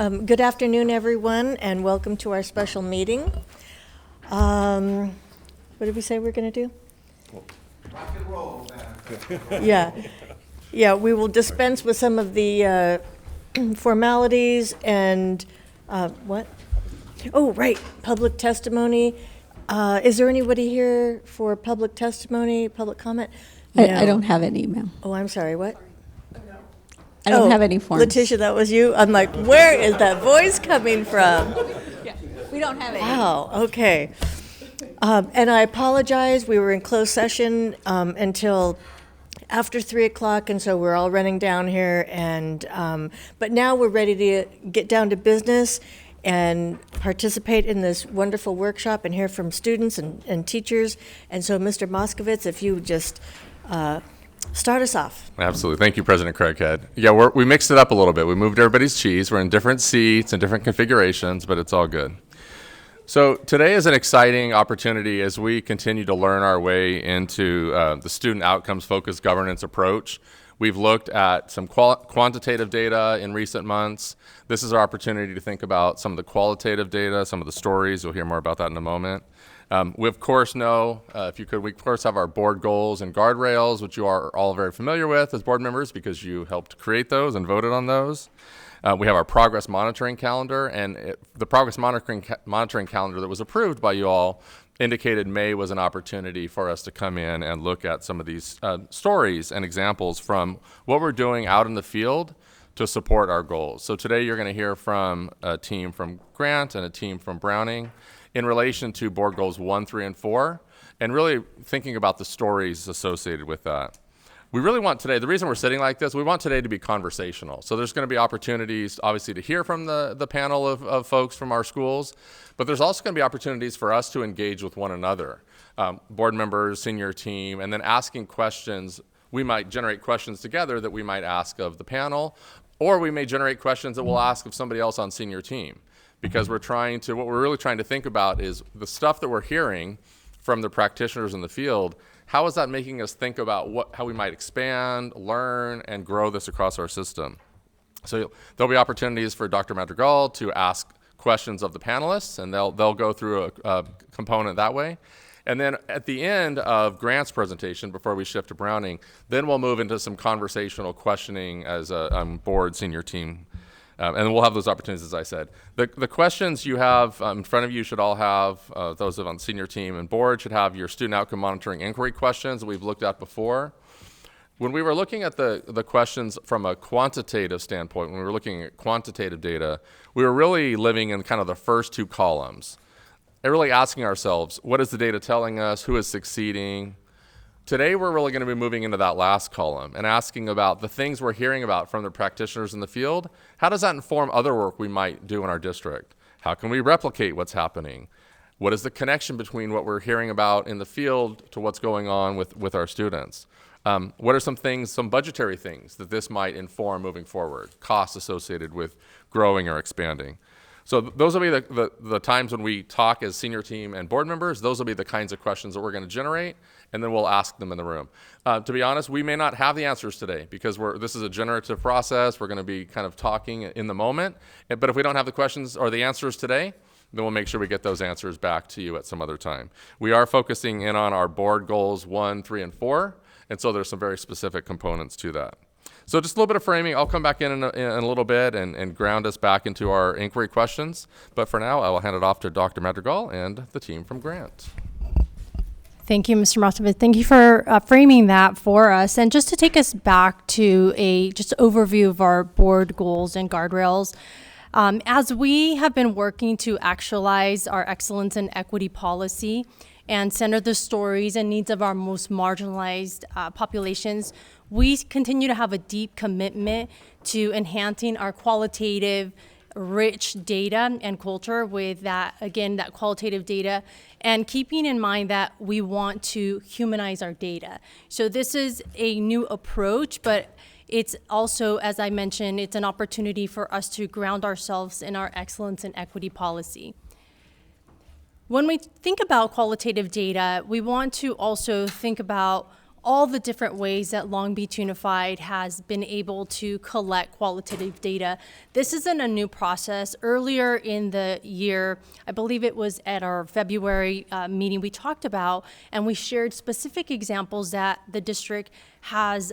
Good afternoon, everyone, and welcome to our special meeting. What did we say we're going to do? Rock and roll, man. Yeah, we will dispense with some of the formalities and what? Oh, right, public testimony. Is there anybody here for public testimony, public comment? No. I don't have any, ma'am. Oh, I'm sorry, what? I don't have any forms. Letitia, that was you? I'm like, where is that voice coming from? Yeah, we don't have any. Wow, okay. And I apologize, we were in closed session until after 3 o'clock, and so we're all running down here. And but now we're ready to get down to business and participate in this wonderful workshop and hear from students and teachers. And so, Mr. Moskowitz, if you would just start us off. Absolutely. Thank you, President Craighead. Yeah, we mixed it up a little bit. We moved everybody's cheese. We're in different seats and different configurations, but it's all good. So today is an exciting opportunity as we continue to learn our way into the student outcomes focused governance approach. We've looked at some quantitative data in recent months. This is our opportunity to think about some of the qualitative data, some of the stories. You'll hear more about that in a moment. We of course know, we of course have our board goals and guardrails, which you are all very familiar with as board members because you helped create those and voted on those. We have our progress monitoring calendar, and the progress monitoring calendar that was approved by you all indicated May was an opportunity for us to come in and look at some of these stories and examples from what we're doing out in the field to support our goals. So today you're going to hear from a team from Grant and a team from Browning in relation to board goals 1, 3, and 4, and really thinking about the stories associated with that. We really want today, the reason we're sitting like this, we want today to be conversational. So there's going to be opportunities, obviously, to hear from the panel of folks from our schools, but there's also going to be opportunities for us to engage with one another, board members, senior team, and then asking questions. We might generate questions together that we might ask of the panel, or we may generate questions that we'll ask of somebody else on senior team. Because what we're really trying to think about is the stuff that we're hearing from the practitioners in the field, how is that making us think about how we might expand, learn, and grow this across our system? So there'll be opportunities for Dr. Madrigal to ask questions of the panelists, and they'll go through a component that way. And then at the end of Grant's presentation, before we shift to Browning, then we'll move into some conversational questioning as a board senior team. And we'll have those opportunities, as I said. The questions you have in front of you should all have, those on the senior team and board should have your student outcome monitoring inquiry questions that we've looked at before. When we were looking at the questions from a quantitative standpoint, when we were looking at quantitative data, we were really living in kind of the first two columns. And really asking ourselves, what is the data telling us? Who is succeeding? Today, we're really going to be moving into that last column and asking about the things we're hearing about from the practitioners in the field. How does that inform other work we might do in our district? How can we replicate what's happening? What is the connection between what we're hearing about in the field to what's going on with our students? What are some budgetary things that this might inform moving forward? Costs associated with growing or expanding. So those will be the times when we talk as senior team and board members. Those will be the kinds of questions that we're going to generate, and then we'll ask them in the room. To be honest, we may not have the answers today because this is a generative process. We're going to be kind of talking in the moment. But if we don't have the questions or the answers today, then we'll make sure we get those answers back to you at some other time. We are focusing in on our board goals 1, 3, and 4, and so there's some very specific components to that. So just a little bit of framing. I'll come back in a little bit and ground us back into our inquiry questions. But for now, I will hand it off to Dr. Madrigal and the team from Grant. Thank you, Mr. Moskowitz. Thank you for framing that for us. And just to take us back to just overview of our board goals and guardrails, as we have been working to actualize our excellence and equity policy and center the stories and needs of our most marginalized populations, we continue to have a deep commitment to enhancing our qualitative, rich data and culture with that qualitative data, and keeping in mind that we want to humanize our data. So this is a new approach, but it's also, as I mentioned, it's an opportunity for us to ground ourselves in our excellence and equity policy. When we think about qualitative data, we want to also think about all the different ways that Long Beach Unified has been able to collect qualitative data. This isn't a new process. Earlier in the year, I believe it was at our February meeting, we talked about and we shared specific examples that the district has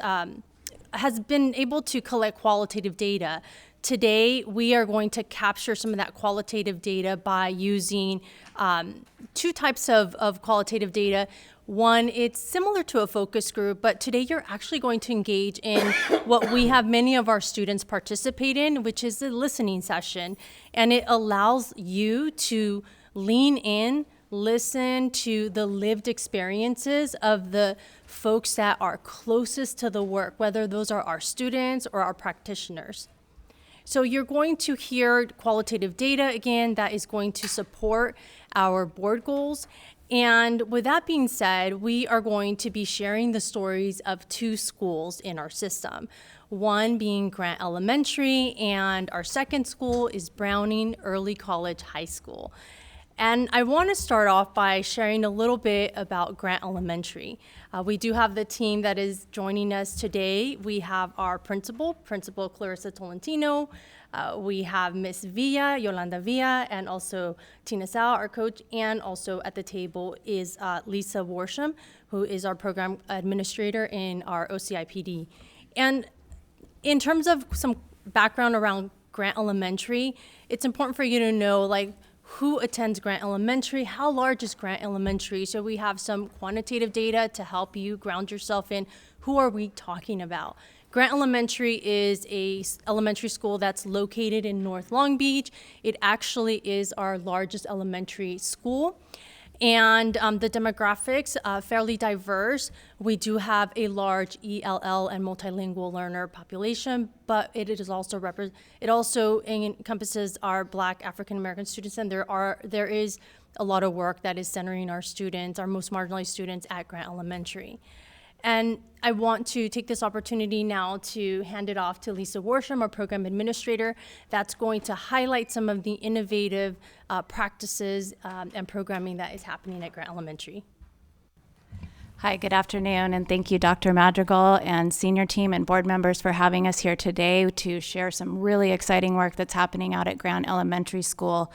been able to collect qualitative data. Today, we are going to capture some of that qualitative data by using two types of qualitative data. One, it's similar to a focus group, but today you're actually going to engage in what we have many of our students participate in, which is the listening session. And it allows you to lean in, listen to the lived experiences of the folks that are closest to the work, whether those are our students or our practitioners. So you're going to hear qualitative data again that is going to support our board goals. And with that being said, we are going to be sharing the stories of two schools in our system. One being Grant Elementary, and our second school is Browning Early College High School. And I want to start off by sharing a little bit about Grant Elementary. We do have the team that is joining us today. We have our principal Clarissa Tolentino. We have Miss Villa, Yolanda Villa, and also Tina Sal, our coach. And also at the table is Lisa Worsham, who is our program administrator in our OCIPD. And in terms of some background around Grant Elementary, it's important for you to know, like, who attends Grant Elementary, how large is Grant Elementary? So we have some quantitative data to help you ground yourself in who are we talking about. Grant Elementary is a elementary school that's located in North Long Beach. It actually is our largest elementary school. And the demographics, fairly diverse. We do have a large ELL and multilingual learner population, but it is also it also encompasses our Black African American students, and there is a lot of work that is centering our students, our most marginalized students at Grant Elementary. And I want to take this opportunity now to hand it off to Lisa Worsham, our program administrator, that's going to highlight some of the innovative practices and programming that is happening at Grant Elementary. Hi, good afternoon, and thank you, Dr. Madrigal and senior team and board members for having us here today to share some really exciting work that's happening out at Grant Elementary School.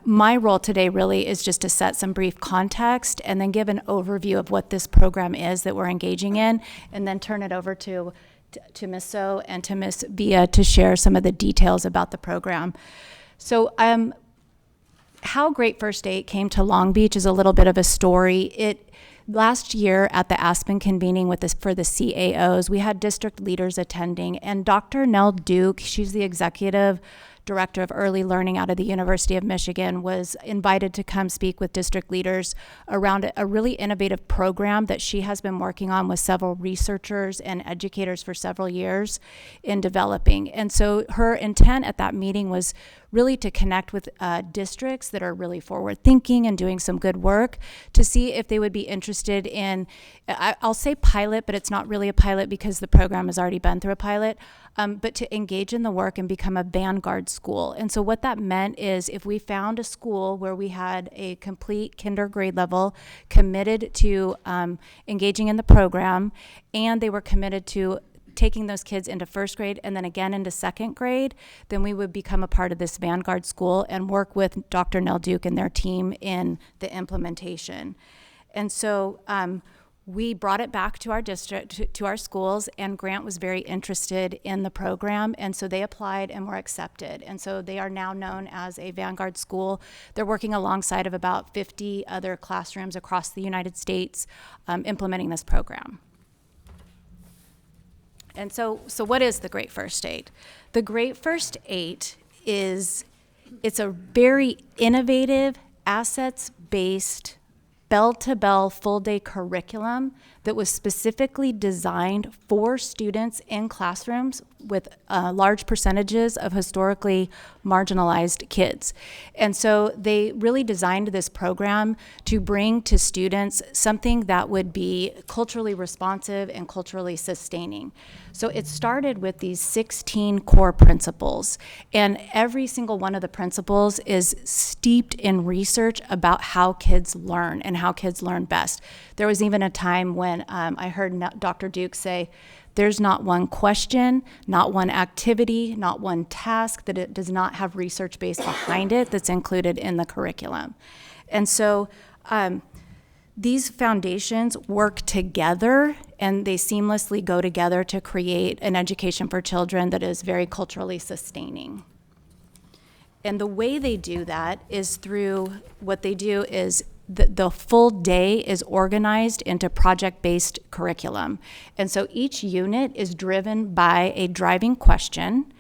My role today really is just to set some brief context and then give an overview of what this program is that we're engaging in, and then turn it over to Ms. So and to Ms. Villa to share some of the details about the program. So how Great First Aid came to Long Beach is a little bit of a story. Last year at the Aspen convening for the CAOs, we had district leaders attending, and Dr. Nell Duke, she's the executive director of early learning out of the University of Michigan, was invited to come speak with district leaders around a really innovative program that she has been working on with several researchers and educators for several years in developing. And so her intent at that meeting was really to connect with districts that are really forward thinking and doing some good work to see if they would be interested in, I'll say pilot, but it's not really a pilot because the program has already been through a pilot, but to engage in the work and become a vanguard school. And so what that meant is if we found a school where we had a complete kinder grade level committed to engaging in the program, and they were committed to taking those kids into first grade and then again into second grade, then we would become a part of this vanguard school and work with Dr. Nell Duke and their team in the implementation. And so we brought it back to our district, to our schools, and Grant was very interested in the program, and so they applied and were accepted. And so they are now known as a vanguard school. They're working alongside of about 50 other classrooms across the United States implementing this program. And so what is the Great First Aid? The Great First Aid it's a very innovative, assets-based, bell-to-bell, full-day curriculum that was specifically designed for students in classrooms with large percentages of historically marginalized kids. And so they really designed this program to bring to students something that would be culturally responsive and culturally sustaining. So it started with these 16 core principles, and every single one of the principles is steeped in research about how kids learn and how kids learn best. There was even a time when I heard Dr. Duke say, there's not one question, not one activity, not one task that it does not have research base behind it that's included in the curriculum. And so these foundations work together and they seamlessly go together to create an education for children that is very culturally sustaining. And the way they do that is through what they do is the full day is organized into project-based curriculum. And so each unit is driven by a driving question,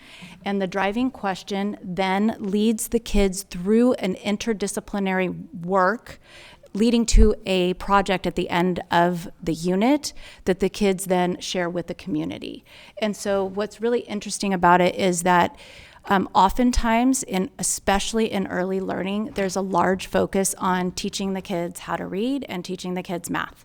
and the driving question then leads the kids through an interdisciplinary work leading to a project at the end of the unit that the kids then share with the community. And so what's really interesting about it is that oftentimes, especially in early learning, there's a large focus on teaching the kids how to read and teaching the kids math.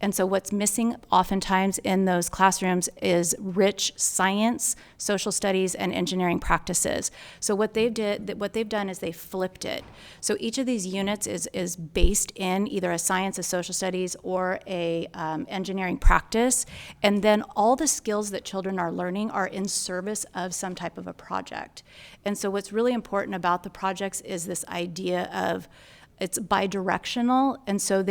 And so what's missing oftentimes in those classrooms is rich science, social studies, and engineering practices. So what they've done is they flipped it. So each of these units is based in either a science, a social studies, or a engineering practice. And then all the skills that children are learning are in service of some type of a project. And so what's really important about the projects is this idea of it's bidirectional, and so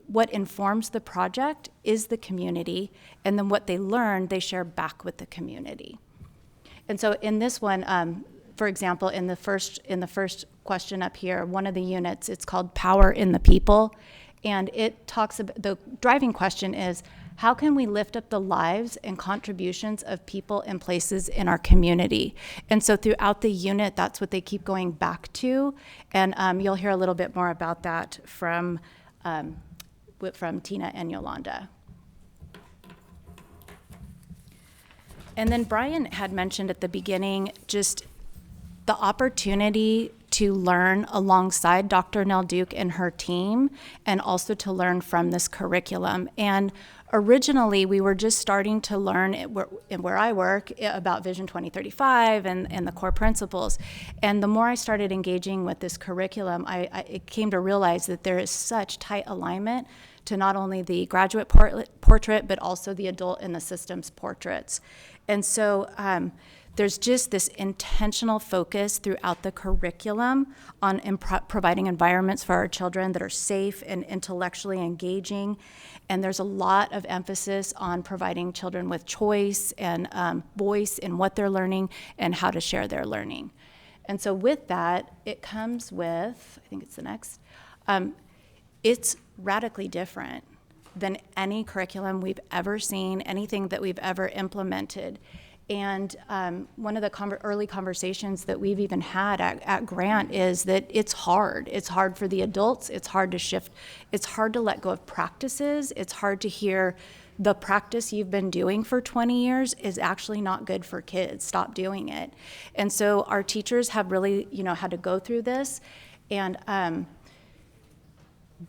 what informs the project is the community, and then what they learn, they share back with the community. And so in this one, for example, in the first question up here, one of the units, it's called Power in the People, and it talks about, the driving question is, how can we lift up the lives and contributions of people and places in our community? And so throughout the unit, that's what they keep going back to. And you'll hear a little bit more about that from Tina and Yolanda. And then Brian had mentioned at the beginning just the opportunity to learn alongside Dr. Nell Duke and her team, and also to learn from this curriculum. And originally, we were just starting to learn where I work about Vision 2035 and the core principles. And the more I started engaging with this curriculum, I came to realize that there is such tight alignment to not only the graduate portrait, but also the adult in the systems portraits. And so there's just this intentional focus throughout the curriculum on providing environments for our children that are safe and intellectually engaging. And there's a lot of emphasis on providing children with choice and voice in what they're learning and how to share their learning. And so with that, it comes with, I think it's the next, it's radically different than any curriculum we've ever seen, anything that we've ever implemented. And one of the early conversations that we've even had at Grant is that it's hard. It's hard for the adults. It's hard to shift. It's hard to let go of practices. It's hard to hear the practice you've been doing for 20 years is actually not good for kids. Stop doing it. And so our teachers have really, had to go through this. And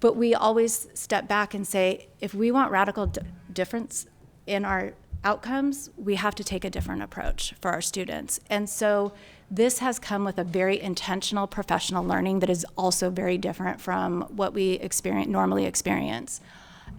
but we always step back and say, if we want radical difference in our outcomes, we have to take a different approach for our students. And so this has come with a very intentional professional learning that is also very different from what we normally experience.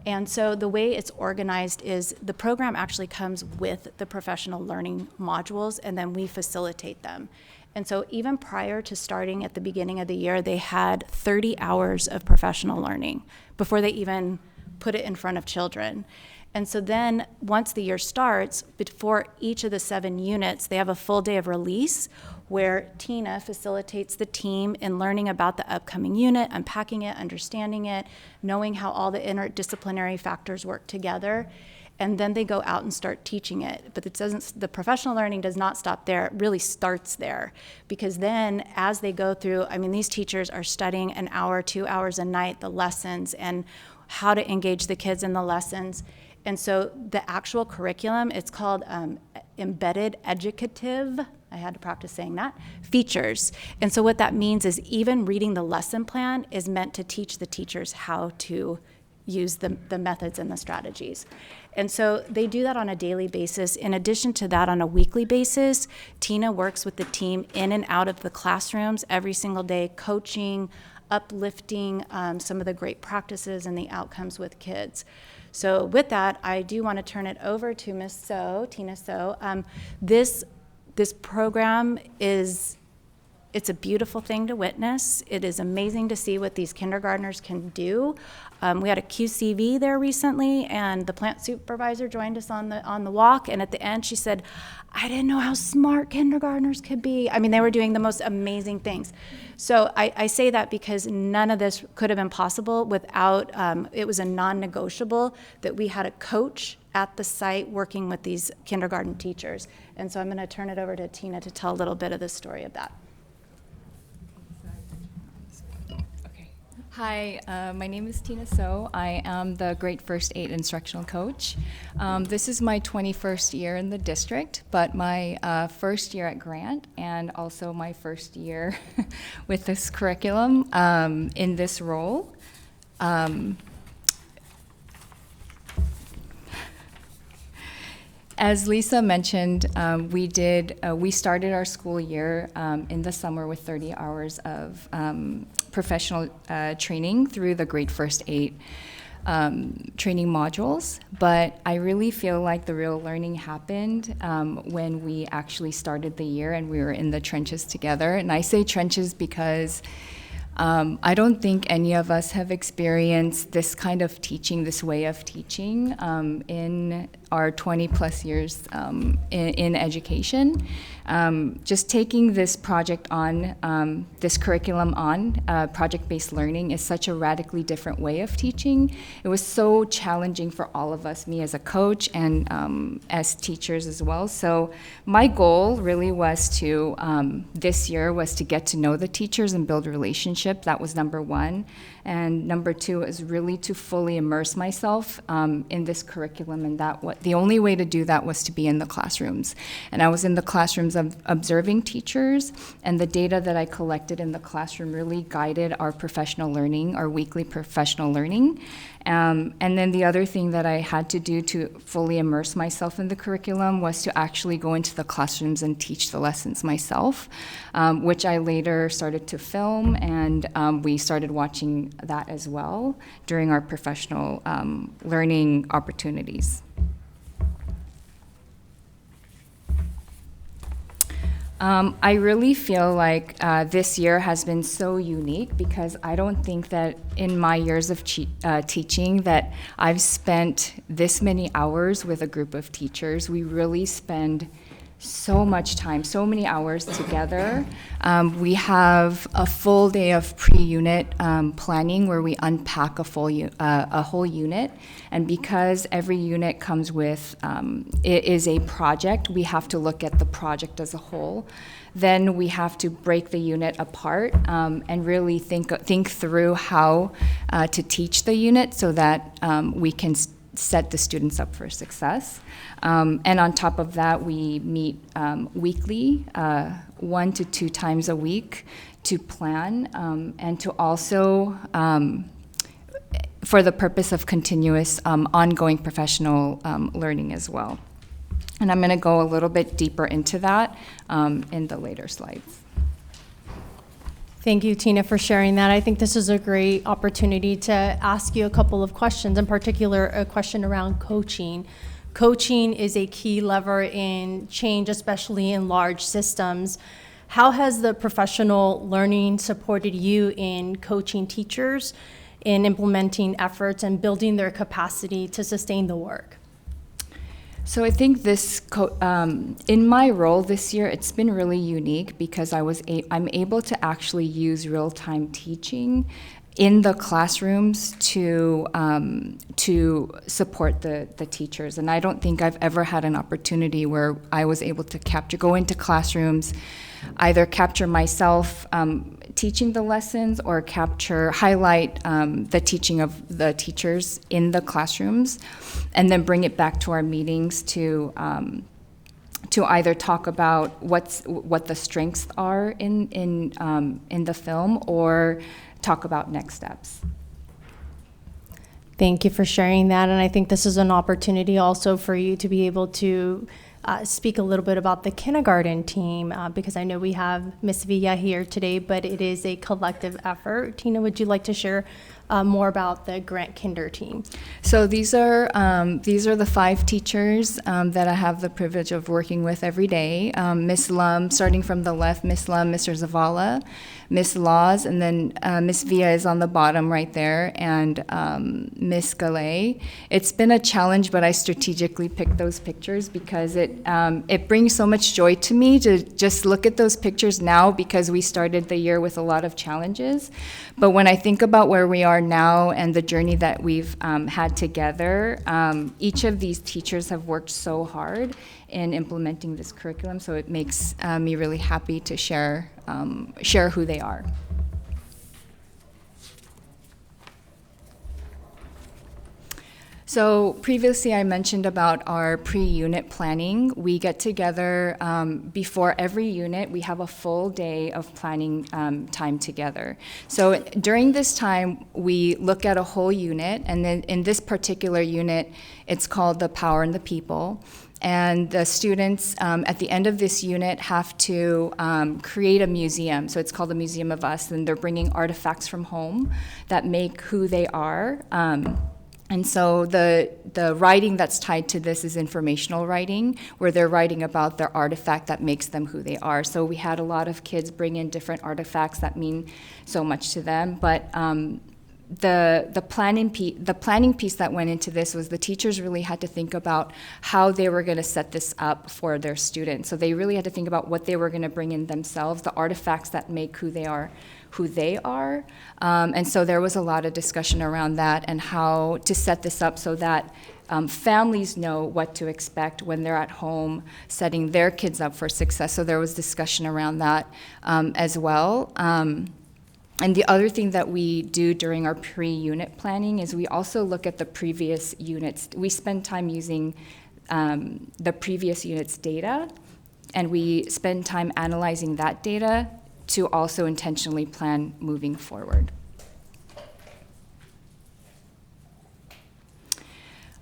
And so the way it's organized is the program actually comes with the professional learning modules, and then we facilitate them. And so even prior to starting at the beginning of the year, they had 30 hours of professional learning before they even put it in front of children. And so then once the year starts, before each of the 7 units, they have a full day of release where Tina facilitates the team in learning about the upcoming unit, unpacking it, understanding it, knowing how all the interdisciplinary factors work together. And then they go out and start teaching it. But the professional learning does not stop there. It really starts there. Because then as they go through, these teachers are studying an hour, 2 hours a night, the lessons and how to engage the kids in the lessons. And so the actual curriculum, it's called embedded educative, I had to practice saying that, features. And so what that means is even reading the lesson plan is meant to teach the teachers how to use the methods and the strategies. And so they do that on a daily basis. In addition to that, on a weekly basis, Tina works with the team in and out of the classrooms every single day, coaching, uplifting some of the great practices and the outcomes with kids. So with that, I do want to turn it over to Ms. So, Tina So. This program it's a beautiful thing to witness. It is amazing to see what these kindergartners can do. We had a QCV there recently, and the plant supervisor joined us on the walk, and at the end she said, I didn't know how smart kindergartners could be. I mean, they were doing the most amazing things. So I say that because none of this could have been possible without, it was a non-negotiable that we had a coach at the site working with these kindergarten teachers. And so I'm going to turn it over to Tina to tell a little bit of the story of that. Hi, my name is Tina So. I am the Grade First Aid instructional coach. This is my 21st year in the district, but my first year at Grant, and also my first year with this curriculum in this role. As Lisa mentioned, we started our school year in the summer with 30 hours of professional training through the Grade First Aid training modules, but I really feel like the real learning happened when we actually started the year and we were in the trenches together. And I say trenches because I don't think any of us have experienced this kind of teaching, this way of teaching in our 20 plus years in education. Just taking this project on, this curriculum on, project-based learning is such a radically different way of teaching. It was so challenging for all of us, me as a coach and as teachers as well. So my goal really was to, this year was to get to know the teachers and build relationships. That was number one. And number two is really to fully immerse myself in this curriculum, and the only way to do that was to be in the classrooms. And I was in the classrooms of observing teachers, and the data that I collected in the classroom really guided our professional learning, our weekly professional learning. And then the other thing that I had to do to fully immerse myself in the curriculum was to actually go into the classrooms and teach the lessons myself, which I later started to film, and we started watching that as well during our professional learning opportunities. I really feel like this year has been so unique because I don't think that in my years of teaching that I've spent this many hours with a group of teachers. We really spend so much time, so many hours together. We have a full day of pre-unit planning where we unpack a whole unit. And because every unit comes with, it is a project, we have to look at the project as a whole. Then we have to break the unit apart and really think through how to teach the unit so that we can set the students up for success. And on top of that, we meet weekly, 1 to 2 times a week to plan and to also, for the purpose of continuous ongoing professional learning as well. And I'm gonna go a little bit deeper into that in the later slides. Thank you, Tina, for sharing that. I think this is a great opportunity to ask you a couple of questions, in particular, a question around coaching. Coaching is a key lever in change, especially in large systems. How has the professional learning supported you in coaching teachers, in implementing efforts and building their capacity to sustain the work? So I think this, in my role this year, it's been really unique because I'm able to actually use real-time teaching in the classrooms to support the teachers. And I don't think I've ever had an opportunity where I was able to go into classrooms, either capture myself teaching the lessons or highlight the teaching of the teachers in the classrooms, and then bring it back to our meetings to either talk about what the strengths are in the film or talk about next steps. Thank you for sharing that, and I think this is an opportunity also for you to be able to speak a little bit about the kindergarten team, because I know we have Miss Villa here today, but it is a collective effort. Tina, would you like to share more about the Grant Kinder team? So these are the 5 teachers that I have the privilege of working with every day. Miss Lum, starting from the left, Miss Lum, Mr. Zavala, Miss Laws, and then Miss Villa is on the bottom right there, and Miss Galay. It's been a challenge, but I strategically picked those pictures because it brings so much joy to me to just look at those pictures now, because we started the year with a lot of challenges. But when I think about where we are now and the journey that we've had together, each of these teachers have worked so hard in implementing this curriculum, so it makes me really happy to share who they are. So previously I mentioned about our pre-unit planning. We get together before every unit. We have a full day of planning time together. So during this time, we look at a whole unit, and then in this particular unit, it's called The Power in the People. And the students at the end of this unit have to create a museum. So it's called the Museum of Us, and they're bringing artifacts from home that make who they are. And so the writing that's tied to this is informational writing, where they're writing about their artifact that makes them who they are. So we had a lot of kids bring in different artifacts that mean so much to them. But the planning piece that went into this was the teachers really had to think about how they were going to set this up for their students. So they really had to think about what they were going to bring in themselves, the artifacts that make who they are. And so there was a lot of discussion around that and how to set this up so that families know what to expect when they're at home setting their kids up for success. So there was discussion around that as well. And the other thing that we do during our pre-unit planning is we also look at the previous units. We spend time using the previous unit's data, and we spend time analyzing that data to also intentionally plan moving forward.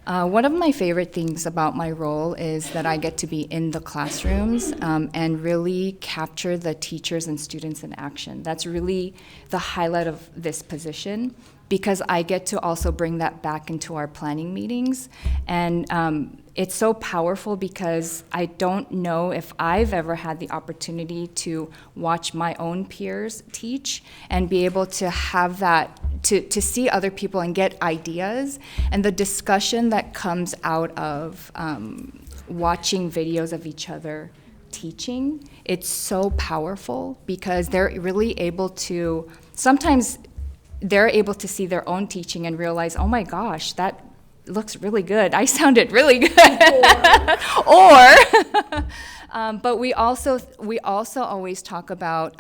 One of my favorite things about my role is that I get to be in the classrooms and really capture the teachers and students in action. That's really the highlight of this position, because I get to also bring that back into our planning meetings. And it's so powerful because I don't know if I've ever had the opportunity to watch my own peers teach and be able to have that, to see other people and get ideas, and the discussion that comes out of watching videos of each other teaching. It's so powerful because they're really able to, sometimes they're able to see their own teaching and realize, oh my gosh, that looks really good. I sounded really good. But we also always talk about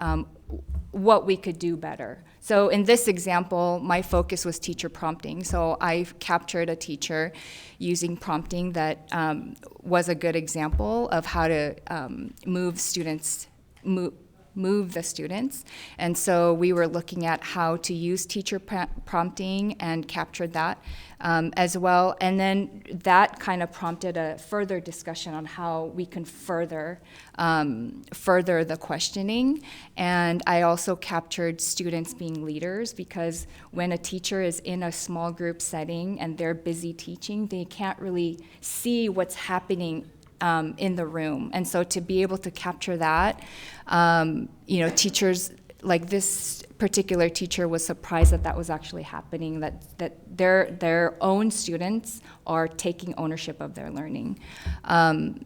what we could do better. So in this example, my focus was teacher prompting. So I captured a teacher using prompting that was a good example of how to move the students. And so we were looking at how to use teacher prompting and captured that as well. And then that kind of prompted a further discussion on how we can further the questioning. And I also captured students being leaders, because when a teacher is in a small group setting and they're busy teaching, they can't really see what's happening in the room. And so to be able to capture that, teachers, like this particular teacher was surprised that that was actually happening, that their own students are taking ownership of their learning.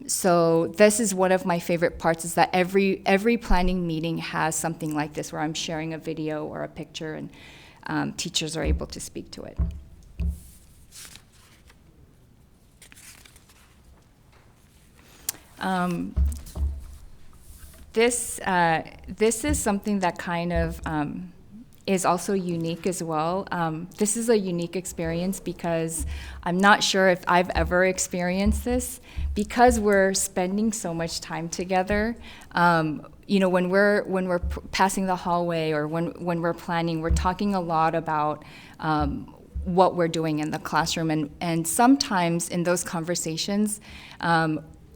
So this is one of my favorite parts, is that every planning meeting has something like this where I'm sharing a video or a picture, and teachers are able to speak to it. This is something that kind of is also unique as well. This is a unique experience because I'm not sure if I've ever experienced this, because we're spending so much time together. When we're passing the hallway or when we're planning, we're talking a lot about what we're doing in the classroom, and sometimes in those conversations,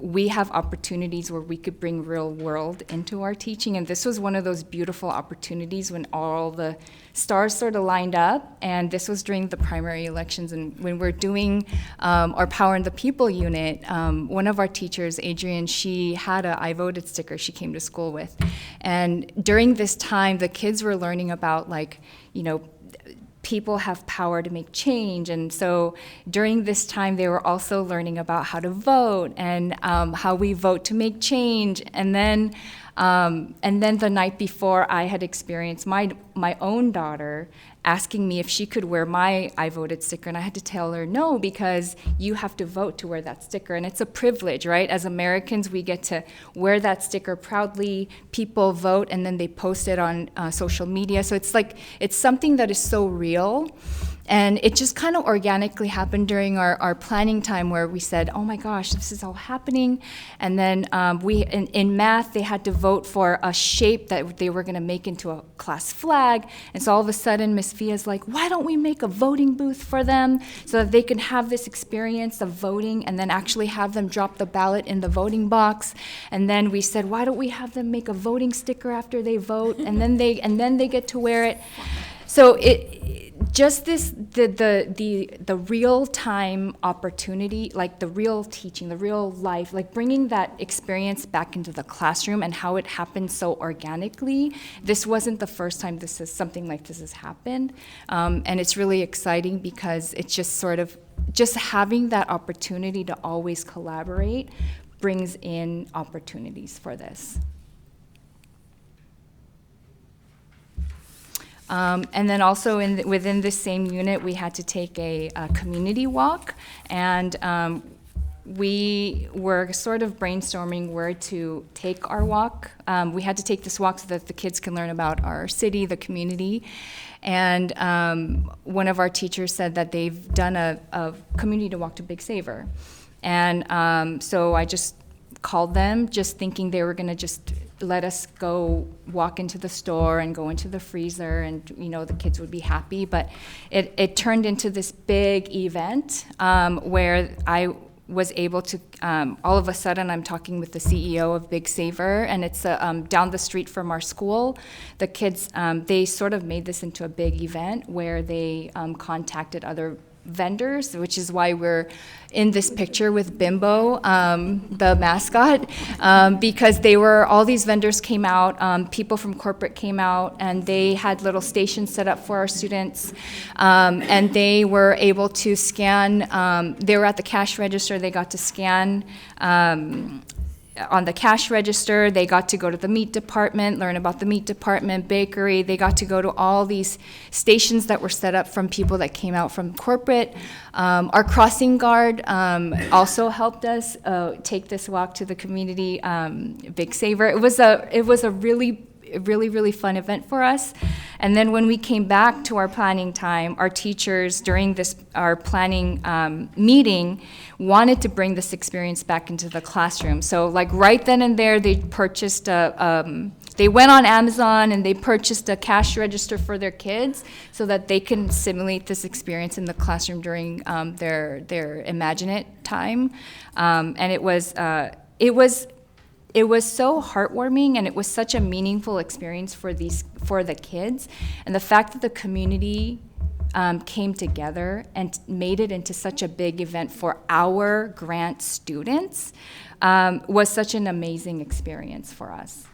we have opportunities where we could bring real world into our teaching. And this was one of those beautiful opportunities when all the stars sort of lined up. And this was during the primary elections. And when we're doing our Power in the People unit, one of our teachers, Adrienne, she had a I voted sticker she came to school with. And during this time, the kids were learning about, like, you know, people have power to make change. And so during this time, they were also learning about how to vote and how we vote to make change. And then the night before, I had experienced my own daughter asking me if she could wear my I voted sticker, and I had to tell her no, because you have to vote to wear that sticker, and it's a privilege, right? As Americans, we get to wear that sticker proudly. People vote, and then they post it on social media. So it's like, it's something that is so real. And it just kind of organically happened during our planning time, where we said, oh my gosh, this is all happening. And then in math, they had to vote for a shape that they were going to make into a class flag. And so all of a sudden, Miss Fia's like, why don't we make a voting booth for them so that they can have this experience of voting and then actually have them drop the ballot in the voting box. And then we said, why don't we have them make a voting sticker after they vote, and then they get to wear it. So just the real time opportunity, like the real teaching, the real life, like bringing that experience back into the classroom and how it happened so organically. This wasn't the first time something like this has happened, and it's really exciting because it's just sort of just having that opportunity to always collaborate brings in opportunities for this. And then also within this same unit, we had to take a community walk, and we were sort of brainstorming where to take our walk. We had to take this walk so that the kids can learn about our city, the community. And one of our teachers said that they've done a community walk to Big Saver. And so I just called them, just thinking they were gonna just let us go walk into the store and go into the freezer, and the kids would be happy. But it turned into this big event where I was able to, all of a sudden I'm talking with the CEO of Big Saver, and it's down the street from our school. The kids, they sort of made this into a big event where they contacted other vendors, which is why we're in this picture with Bimbo, the mascot, because all these vendors came out, people from corporate came out, and they had little stations set up for our students, and they were able to scan, they were at the cash register, they got to scan on the cash register, they got to go to the meat department, learn about the meat department, bakery. They got to go to all these stations that were set up from people that came out from corporate. Our crossing guard also helped us take this walk to the community, Big Saver. It was a really fun event for us. And then when we came back to our planning time, our teachers during our planning meeting wanted to bring this experience back into the classroom. So like right then and there, they purchased they went on Amazon and they purchased a cash register for their kids so that they can simulate this experience in the classroom during their Imagine It time. And it was so heartwarming, and it was such a meaningful experience for the kids. And the fact that the community came together and made it into such a big event for our grant students was such an amazing experience for us.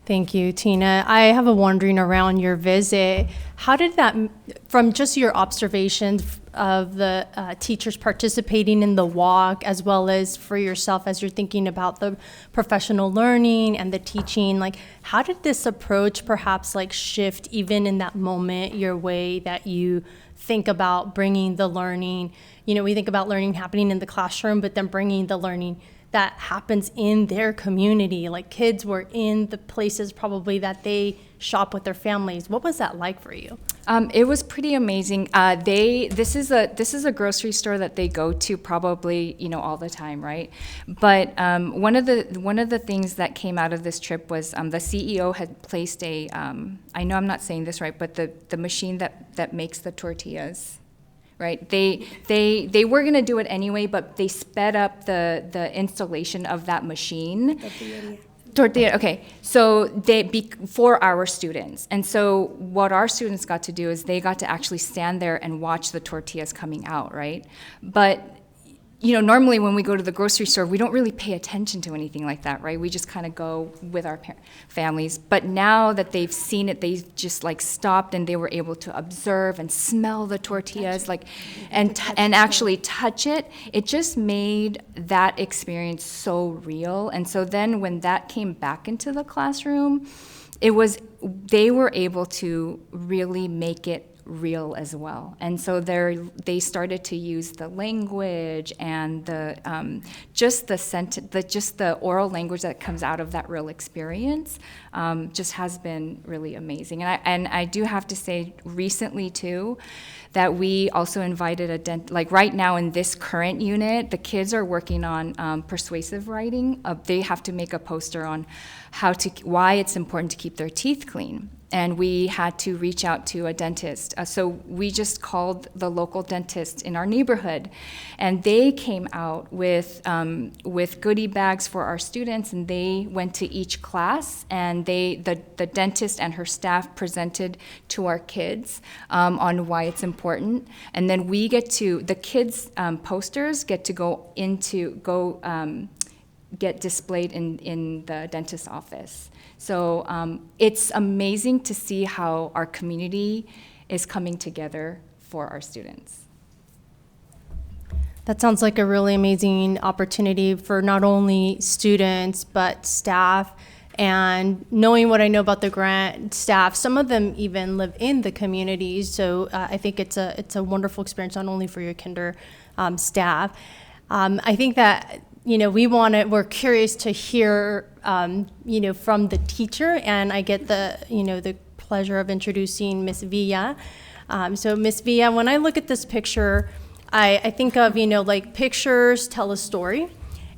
Thank you, Tina. I have a wondering around your visit. How did that, from just your observations of the teachers participating in the walk, as well as for yourself as you're thinking about the professional learning and the teaching, like how did this approach perhaps like shift even in that moment your way that you think about bringing the learning? We think about learning happening in the classroom, but then bringing the learning that happens in their community. Like kids were in the places probably that they shop with their families. What was that like for you? It was pretty amazing. This is a grocery store that they go to probably all the time, right? But one of the things that came out of this trip was the CEO had placed I know I'm not saying this right, but the machine that makes the tortillas. right? They were going to do it anyway, but they sped up the installation of that machine. Tortilla, okay. So for our students. And so what our students got to do is they got to actually stand there and watch the tortillas coming out, right? But normally when we go to the grocery store, we don't really pay attention to anything like that, right? We just kind of go with our families. But now that they've seen it, they just like stopped and they were able to observe and smell the tortillas, and actually touch it. It just made that experience so real. And so then when that came back into the classroom, they were able to really make it real as well. And so they started to use the language and just the oral language that comes out of that real experience just has been really amazing. And I do have to say recently too that we also invited like right now in this current unit, the kids are working on persuasive writing. They have to make a poster on why it's important to keep their teeth clean. And we had to reach out to a dentist. So we just called the local dentist in our neighborhood, and they came out with goodie bags for our students, and they went to each class, and the dentist and her staff presented to our kids on why it's important. And then the kids' posters get to get displayed in the dentist's office. So it's amazing to see how our community is coming together for our students. That sounds like a really amazing opportunity for not only students, but staff. And knowing what I know about the grant staff, some of them even live in the communities. So I think it's a wonderful experience, not only for your kinder staff. I think that we're curious to hear, from the teacher, and I get the pleasure of introducing Miss Villa. So Miss Villa, when I look at this picture, I think of, like pictures tell a story,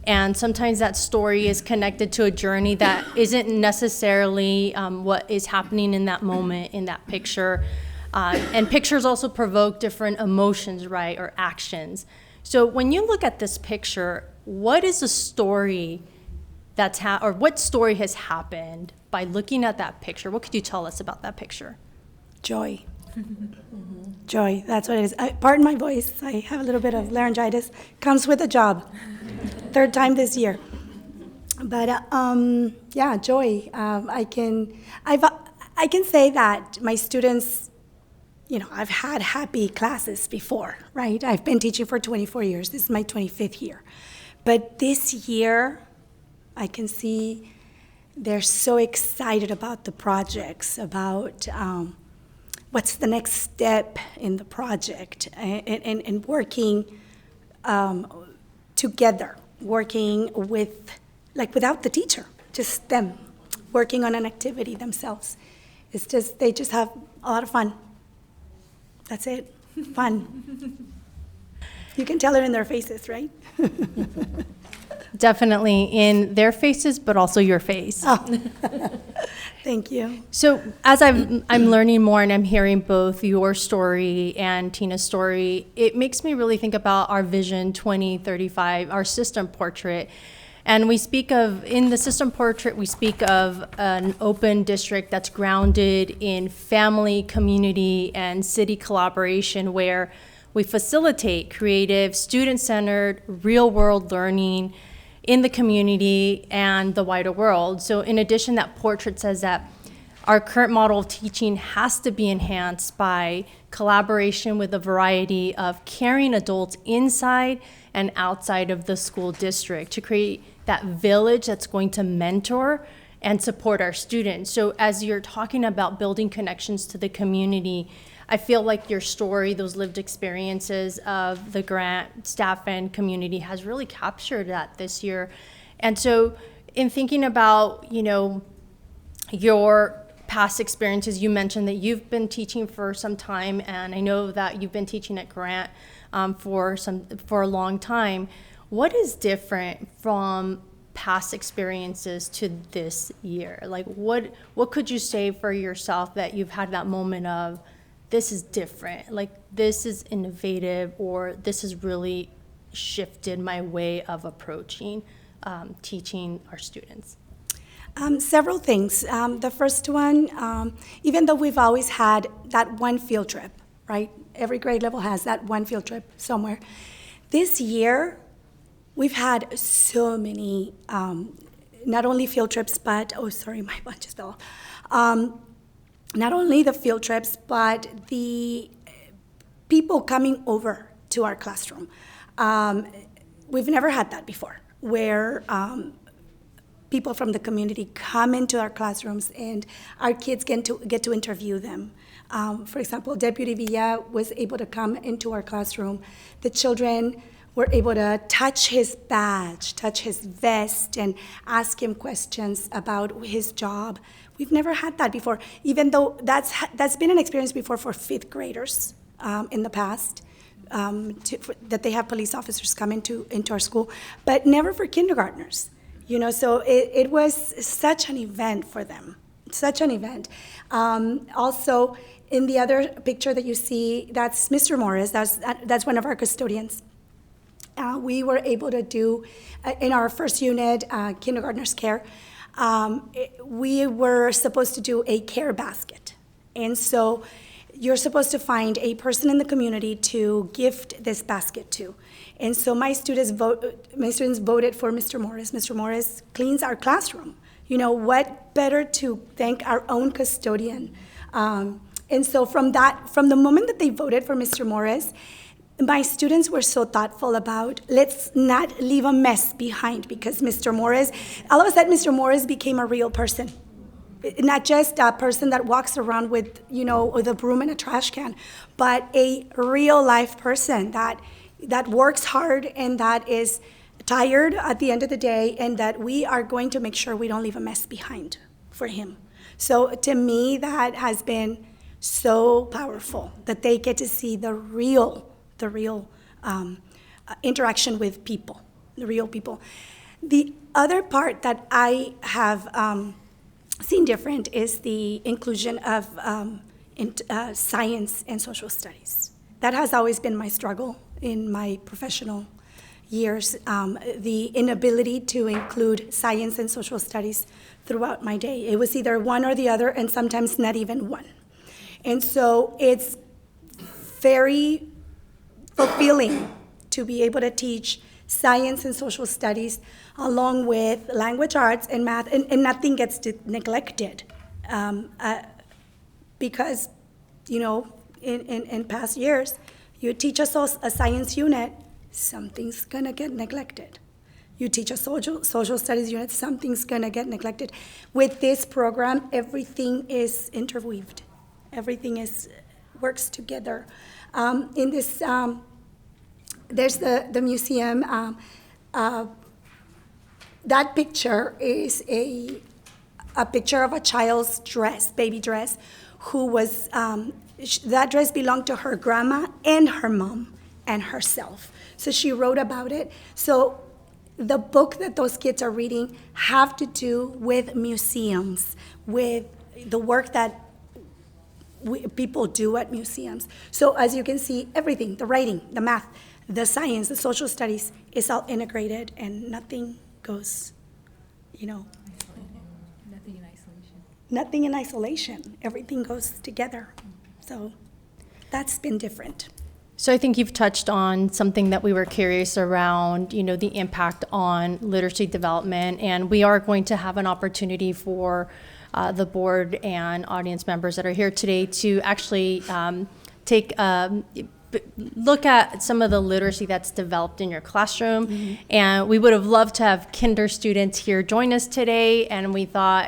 and sometimes that story is connected to a journey that isn't necessarily what is happening in that moment in that picture. And pictures also provoke different emotions, right, or actions. So when you look at this picture, what is the story or what story has happened by looking at that picture? What could you tell us about that picture? Joy. Joy, that's what it is. Pardon my voice, I have a little bit of laryngitis. Comes with a job. Third time this year. But yeah, joy. I can say that my students, I've had happy classes before, right? I've been teaching for 24 years. This is my 25th year. But this year, I can see they're so excited about the projects, about what's the next step in the project, and working together, working without the teacher, just them, working on an activity themselves. They just have a lot of fun. That's it, fun. You can tell it in their faces, right? Definitely in their faces, but also your face. Oh. Thank you. So as I'm learning more and I'm hearing both your story and Tina's story, it makes me really think about our Vision 2035, our system portrait. And in the system portrait, we speak of an open district that's grounded in family, community, and city collaboration, where we facilitate creative, student-centered, real-world learning in the community and the wider world. So in addition, that portrait says that our current model of teaching has to be enhanced by collaboration with a variety of caring adults inside and outside of the school district to create that village that's going to mentor and support our students. So as you're talking about building connections to the community, I feel like your story, those lived experiences of the grant staff and community has really captured that this year. And so in thinking about, your past experiences, you mentioned that you've been teaching for some time, and I know that you've been teaching at Grant for a long time. What is different from past experiences to this year? Like what could you say for yourself that you've had that moment of, this is different, like this is innovative, or this has really shifted my way of approaching teaching our students? Several things. The first one, even though we've always had that one field trip, right? Every grade level has that one field trip somewhere. This year, we've had so many, not only field trips, but, oh, sorry, my bunch just fell off. Not only the field trips, but the people coming over to our classroom. We've never had that before, where people from the community come into our classrooms and our kids get to interview them. For example, Deputy Villa was able to come into our classroom. The children were able to touch his badge, touch his vest, and ask him questions about his job. We've never had that before, even though that's been an experience before for fifth graders in the past, that they have police officers come into our school, but never for kindergartners. So it was such an event for them, such an event. Also, in the other picture that you see, that's Mr. Morris, that's one of our custodians. We were able to do, in our first unit, kindergartners care, we were supposed to do a care basket. And so you're supposed to find a person in the community to gift this basket to. And so my students voted for Mr. Morris. Mr. Morris cleans our classroom. What better to thank our own custodian? And so from the moment that they voted for Mr. Morris, my students were so thoughtful about, let's not leave a mess behind, because Mr. Morris, all of a sudden Mr. Morris became a real person. Not just a person that walks around with, with a broom and a trash can, but a real life person that works hard and that is tired at the end of the day, and that we are going to make sure we don't leave a mess behind for him. So to me, that has been so powerful, that they get to see the real interaction with people, the real people. The other part that I have seen different is the inclusion of science and social studies. That has always been my struggle in my professional years, the inability to include science and social studies throughout my day. It was either one or the other, and sometimes not even one. And so it's very fulfilling to be able to teach science and social studies along with language arts and math, and nothing gets neglected. Because, in past years, you teach us a science unit, something's gonna get neglected. You teach a social studies unit, something's gonna get neglected. With this program, everything is interweaved. Everything works together. In this, there's the museum. That picture is a picture of a child's dress, baby dress, who was, that dress belonged to her grandma and her mom and herself. So she wrote about it. So the book that those kids are reading have to do with museums, with the work that people do at museums. So as you can see, everything, the writing, the math, the science, the social studies, is all integrated, and nothing goes, Nothing in isolation. Nothing in isolation. Everything goes together. So that's been different. So I think you've touched on something that we were curious around, the impact on literacy development, and we are going to have an opportunity for the board and audience members that are here today to actually look at some of the literacy that's developed in your classroom. Mm-hmm. And we would have loved to have kinder students here join us today, and we thought,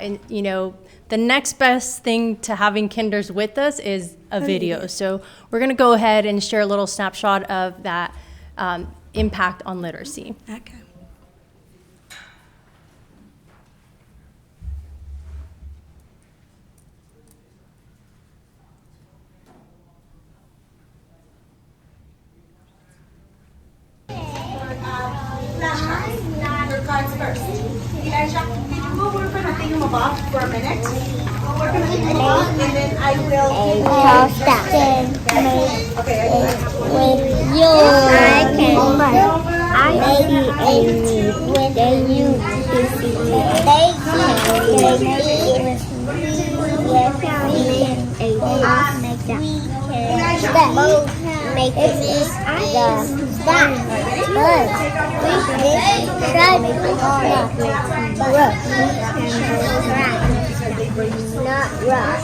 the next best thing to having kinders with us is a video. So we're going to go ahead and share a little snapshot of that impact on literacy. Okay. Flashcards. Your cards first. Elijah, can you go over for the thingamabob for a minute. We're gonna thingamabob, and then I will give you. Okay, are you ready? With you, I can maybe with the you they can make this not rough.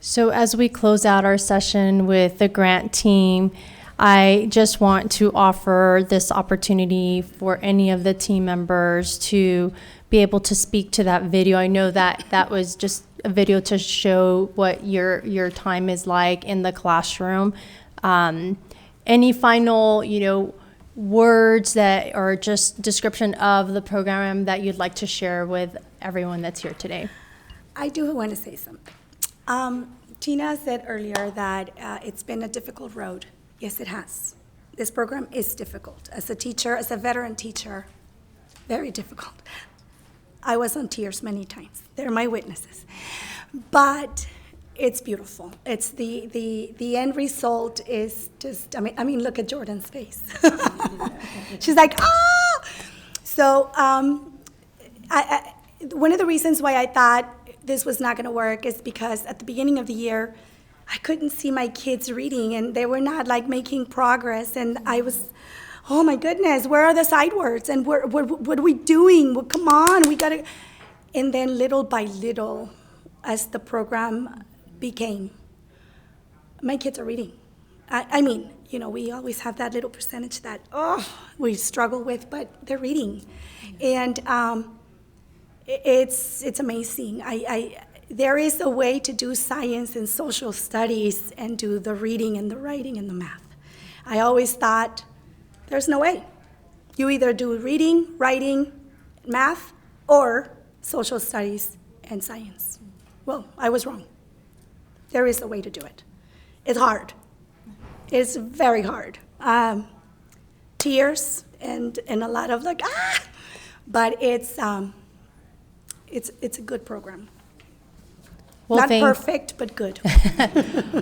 So as we close out our session with the grant team, I just want to offer this opportunity for any of the team members to be able to speak to that video. I know that that was just a video to show what your time is like in the classroom. Any final, words that are just description of the program that you'd like to share with everyone that's here today? I do want to say something. Tina said earlier that it's been a difficult road. Yes, it has. This program is difficult. As a teacher, as a veteran teacher, very difficult. I was on tears many times. They're my witnesses. But it's beautiful. It's the end result is just, I mean, look at Jordan's face. She's like, ah! So one of the reasons why I thought this was not going to work is because at the beginning of the year, I couldn't see my kids reading, and they were not like making progress. And I was, oh my goodness, where are the side words? And what are we doing? Well, come on, we got to. And then little by little, as the program became, my kids are reading. I mean, we always have that little percentage that, we struggle with, but they're reading. And it's amazing. There is a way to do science and social studies and do the reading and the writing and the math. I always thought there's no way. You either do reading, writing, math, or social studies and science. Well, I was wrong. There is a way to do it. It's hard. It's very hard. Tears and a lot of but it's a good program. Well, Not perfect, but good.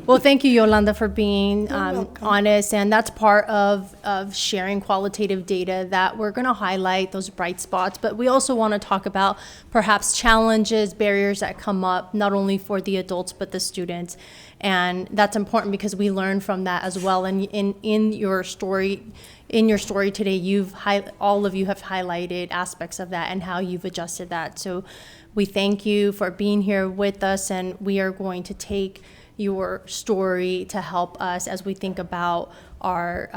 Well, thank you, Yolanda, for being honest. And that's part of sharing qualitative data that we're going to highlight those bright spots. But we also want to talk about perhaps challenges, barriers that come up, not only for the adults, but the students. And that's important because we learn from that as well. And in your story today, all of you have highlighted aspects of that and how you've adjusted that. So we thank you for being here with us, and we are going to take your story to help us as we think about our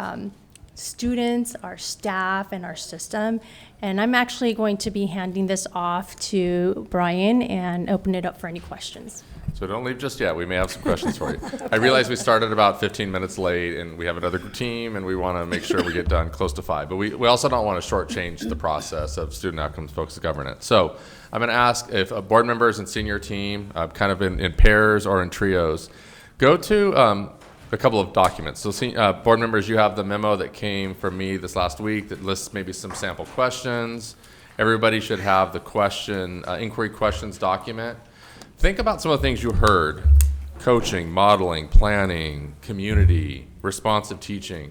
students, our staff, and our system. And I'm actually going to be handing this off to Brian and open it up for any questions. So don't leave just yet. We may have some questions for you. I realize we started about 15 minutes late, and we have another team, and we want to make sure we get done close to 5. But we also don't want to shortchange the process of student outcomes-focused governance. So I'm going to ask if board members and senior team, kind of in pairs or in trios, go to a couple of documents. So board members, you have the memo that came from me this last week that lists maybe some sample questions. Everybody should have the inquiry questions document. Think about some of the things you heard: coaching, modeling, planning, community, responsive teaching.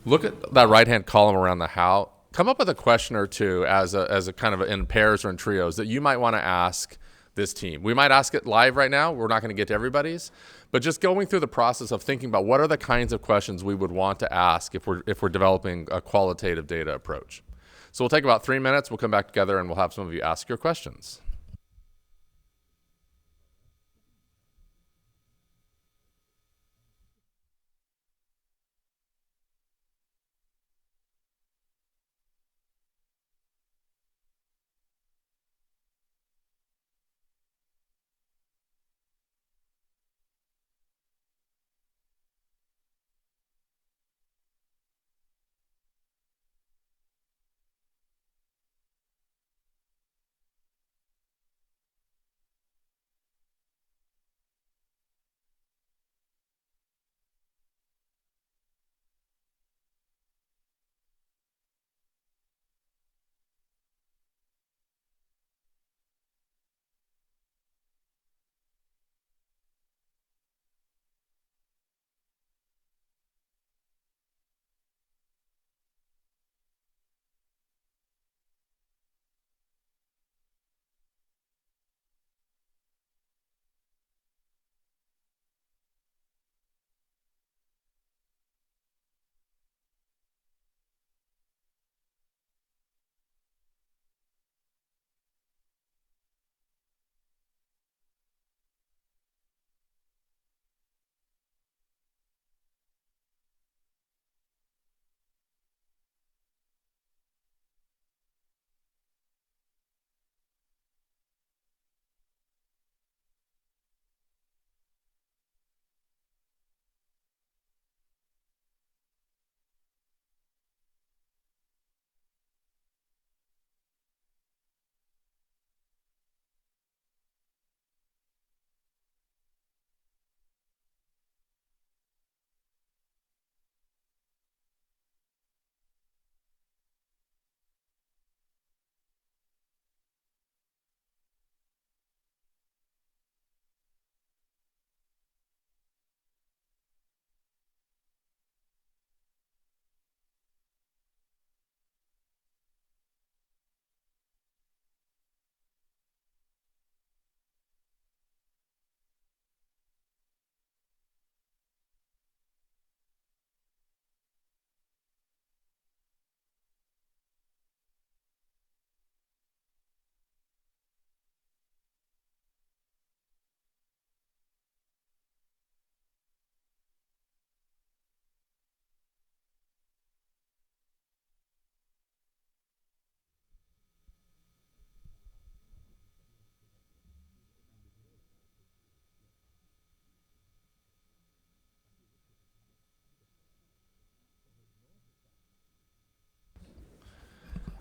Look at that right-hand column around the how. Come up with a question or two as a kind of in pairs or in trios that you might want to ask this team. We might ask it live right now. We're not going to get to everybody's, but just going through the process of thinking about what are the kinds of questions we would want to ask if we're developing a qualitative data approach. So we'll take about 3 minutes. We'll come back together and we'll have some of you ask your questions.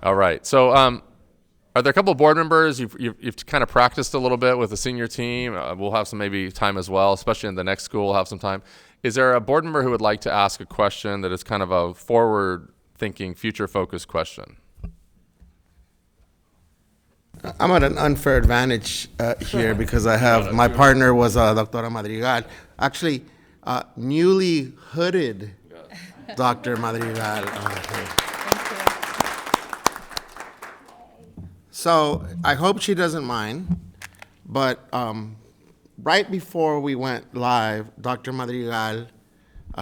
All right. So, are there a couple of board members you've kind of practiced a little bit with the senior team? We'll have some maybe time as well, especially in the next school. We'll have some time. Is there a board member who would like to ask a question that is kind of a forward-thinking, future-focused question? I'm at an unfair advantage here because I have, my partner was Doctora Madrigal. Actually, newly hooded Dr. Madrigal. So I hope she doesn't mind, but right before we went live, Dr. Madrigal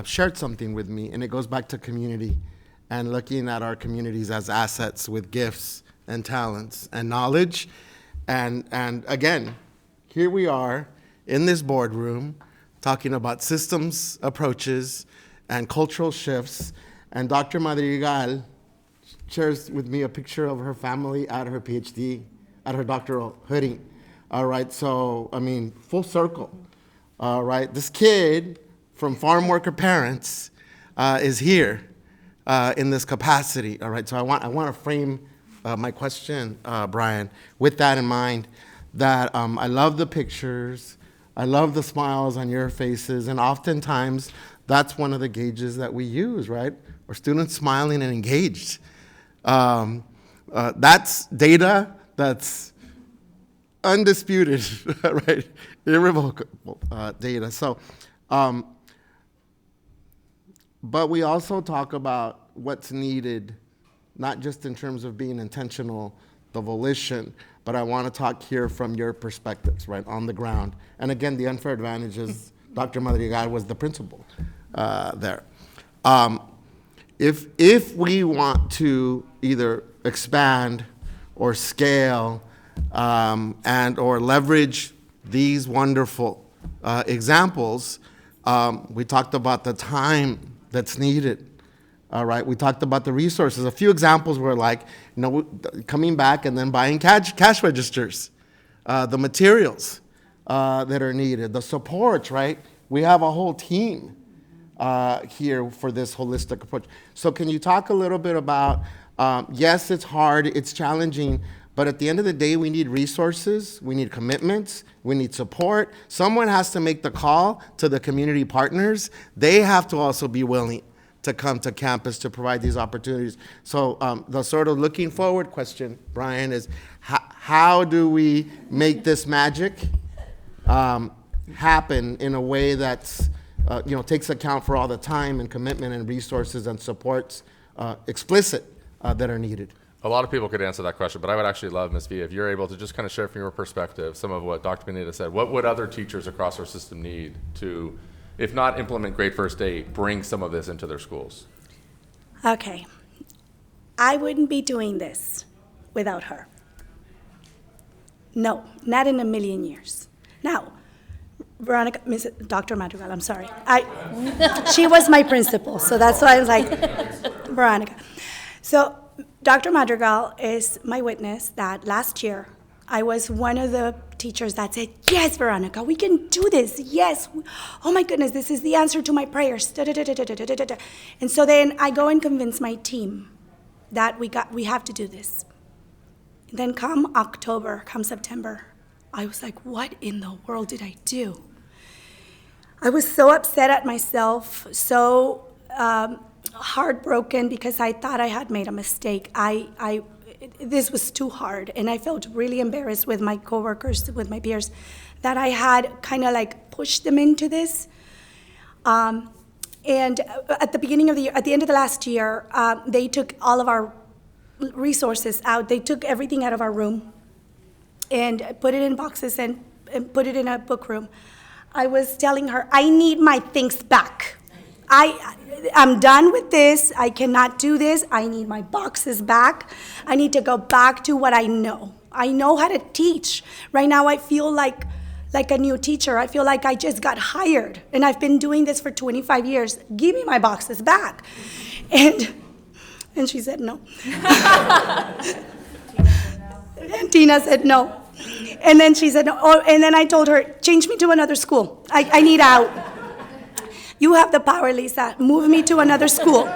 shared something with me, and it goes back to community and looking at our communities as assets with gifts and talents and knowledge. And again, here we are in this boardroom talking about systems approaches and cultural shifts, and Dr. Madrigal shares with me a picture of her family at her PhD, at her doctoral hoodie. All right, so, I mean, full circle. All right, this kid from farm worker parents is here in this capacity. All right, so I want to frame my question, Brian, with that in mind, that I love the pictures, I love the smiles on your faces, and oftentimes that's one of the gauges that we use, right? Are students smiling and engaged? That's data that's undisputed, right? Irrevocable data. So, but we also talk about what's needed, not just in terms of being intentional, the volition, but I want to talk here from your perspectives, right, on the ground. And again, the unfair advantage is Dr. Madrigal was the principal there. If we want to either expand or scale and or leverage these wonderful examples, we talked about the time that's needed. All right, we talked about the resources. A few examples were like, coming back and then buying cash registers, the materials that are needed, the supports, right? We have a whole team here for this holistic approach. So can you talk a little bit about, yes, it's hard, it's challenging, but at the end of the day, we need resources, we need commitments, we need support. Someone has to make the call to the community partners. They have to also be willing to come to campus to provide these opportunities. So the sort of looking forward question, Brian, is how do we make this magic happen in a way that's, takes account for all the time and commitment and resources and supports explicit that are needed? A lot of people could answer that question, but I would actually love, Ms. V, if you're able to just kind of share from your perspective some of what Dr. Benita said. What would other teachers across our system need to, if not implement Grade First Aid, bring some of this into their schools? Okay. I wouldn't be doing this without her. No, not in a million years. Now, Veronica, Dr. Madrigal, I'm sorry. She was my principal, so that's why I was like, Veronica. So Dr. Madrigal is my witness that last year I was one of the teachers that said, yes, Veronica, we can do this. Yes. Oh my goodness, this is the answer to my prayers. Da, da, da, da, da, da, da, da. And so then I go and convince my team that we have to do this. Then come September, I was like, what in the world did I do? I was so upset at myself, so heartbroken because I thought I had made a mistake. This was too hard, and I felt really embarrassed with my coworkers, with my peers, that I had kind of like pushed them into this. And at the beginning of the year, at the end of the last year, they took all of our resources out. They took everything out of our room and put it in boxes and put it in a book room. I was telling her, I need my things back. I'm done with this. I cannot do this. I need my boxes back. I need to go back to what I know. I know how to teach. Right now I feel like a new teacher. I feel like I just got hired and I've been doing this for 25 years. Give me my boxes back. And she said no. And Tina said no. And then she said no. Oh, and then I told her, change me to another school. I need out. You have the power, Lisa. Move me to another school.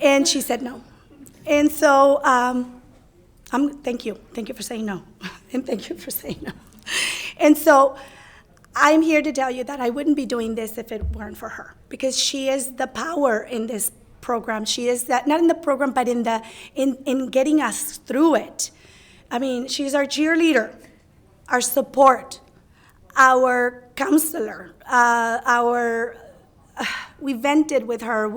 And she said no. And so, thank you for saying no, and thank you for saying no. And so, I'm here to tell you that I wouldn't be doing this if it weren't for her, because she is the power in this program. She is that, not in the program, but in getting us through it. I mean, she's our cheerleader, our support, our counselor, we vented with her.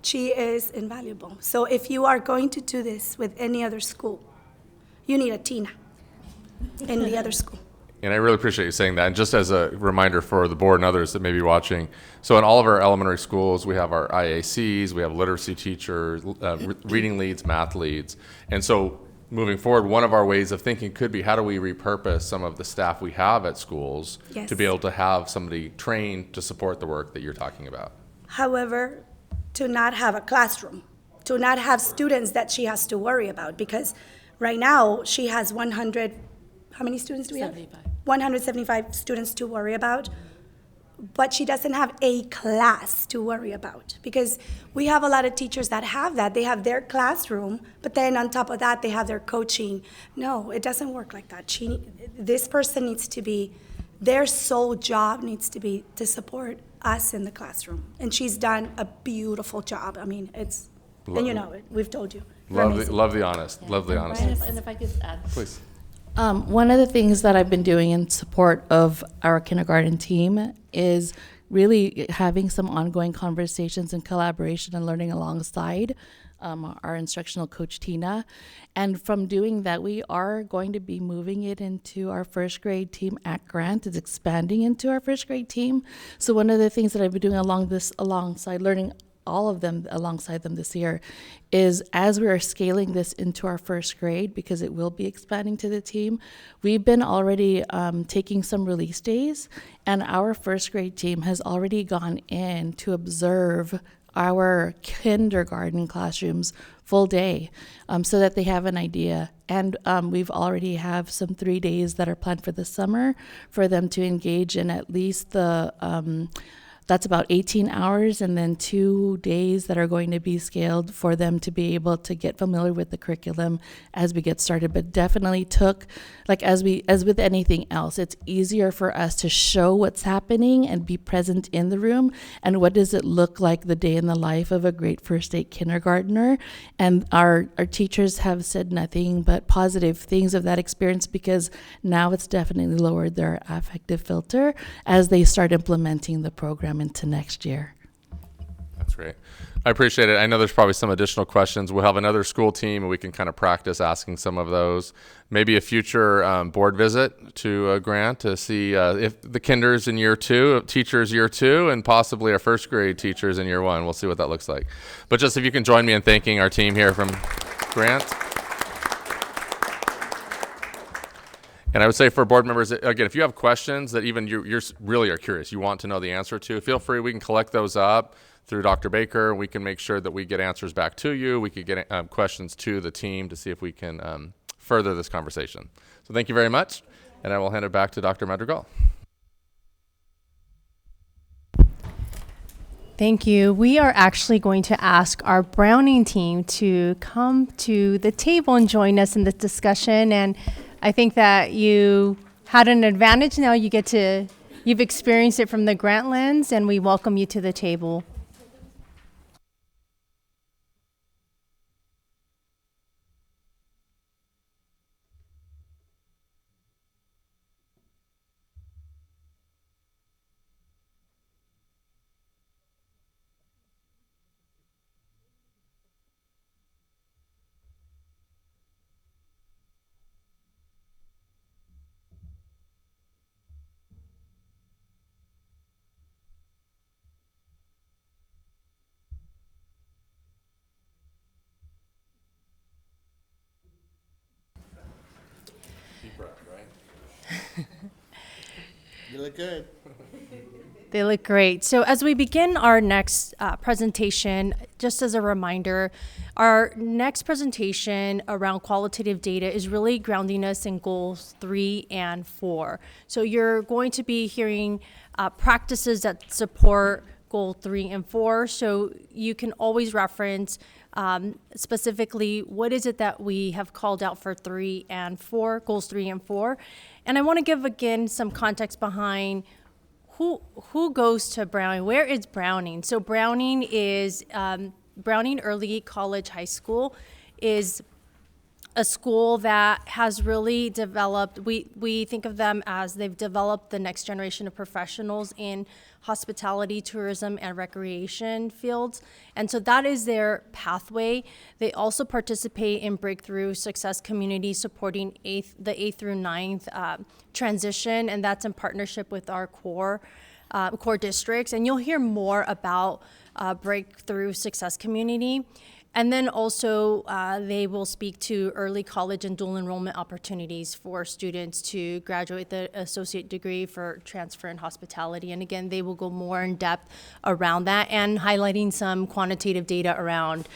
She is invaluable. So if you are going to do this with any other school, you need a Tina in the other school. And I really appreciate you saying that. And just as a reminder for the board and others that may be watching, so in all of our elementary schools, we have our IACs, we have literacy teachers, reading leads, math leads. And so moving forward, one of our ways of thinking could be, how do we repurpose some of the staff we have at schools Yes. to be able to have somebody trained to support the work that you're talking about? However, to not have a classroom, to not have students that she has to worry about, because right now she has 100, how many students do we have? 175 students to worry about, but she doesn't have a class to worry about, because we have a lot of teachers that have that. They have their classroom, but then on top of that, they have their coaching. No, it doesn't work like that. This person needs to be, their sole job needs to be to support us in the classroom. And she's done a beautiful job. I mean, and you know it, we've told you. Love the honesty. And if I could add. Please. One of the things that I've been doing in support of our kindergarten team is really having some ongoing conversations and collaboration and learning alongside our instructional coach, Tina. And from doing that, we are going to be moving it into our first grade team at Grant. It's expanding into our first grade team. So one of the things that I've been doing alongside learning all of them alongside them this year is, as we are scaling this into our first grade, because it will be expanding to the team, we've been already taking some release days, and our first grade team has already gone in to observe our kindergarten classrooms full day, so that they have an idea. And we've already have some 3 days that are planned for the summer for them to engage in at least that's about 18 hours, and then 2 days that are going to be scaled for them to be able to get familiar with the curriculum as we get started. But definitely took, like as with anything else, it's easier for us to show what's happening and be present in the room, and what does it look like the day in the life of a grade first aid kindergartner. And our teachers have said nothing but positive things of that experience, because now it's definitely lowered their affective filter as they start implementing the program into next year. That's great. I appreciate it. I know there's probably some additional questions. We'll have another school team, and we can kind of practice asking some of those. Maybe a future board visit to Grant to see if the kinders in year 2, teachers year 2, and possibly our first grade teachers in year 1. We'll see what that looks like. But just if you can join me in thanking our team here from Grant. And I would say for board members, again, if you have questions that even you really are curious, you want to know the answer to, feel free. We can collect those up through Dr. Baker. We can make sure that we get answers back to you. We could get questions to the team to see if we can further this conversation. So thank you very much, and I will hand it back to Dr. Madrigal. Thank you. We are actually going to ask our Browning team to come to the table and join us in this discussion. And I think that you had an advantage. Now you've experienced it from the Grant lens, and we welcome you to the table. You look good. They look great. So as we begin our next presentation, just as a reminder, our next presentation around qualitative data is really grounding us in goals 3 and 4. So you're going to be hearing practices that support goal 3 and 4. So you can always reference specifically what is it that we have called out for 3 and 4, goals 3 and 4. And I want to give again some context behind who goes to Browning. Where is Browning? So Browning is Browning Early College High School is a school that has really developed, we think of them as they've developed the next generation of professionals in hospitality, tourism, and recreation fields. And so that is their pathway. They also participate in Breakthrough Success Community, supporting the 8th through 9th transition, and that's in partnership with our core districts. And you'll hear more about Breakthrough Success Community. And then also, they will speak to early college and dual enrollment opportunities for students to graduate the associate degree for transfer in hospitality. And again, they will go more in depth around that and highlighting some quantitative data around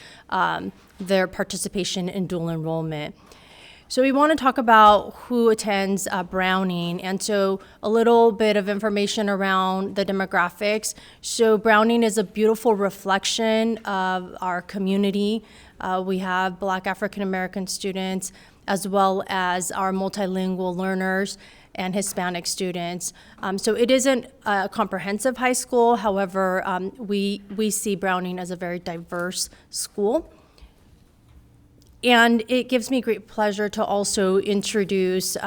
their participation in dual enrollment. So we want to talk about who attends Browning, and so a little bit of information around the demographics. So Browning is a beautiful reflection of our community. We have Black African American students as well as our multilingual learners and Hispanic students. So it isn't a comprehensive high school. However, we see Browning as a very diverse school. And it gives me great pleasure to also introduce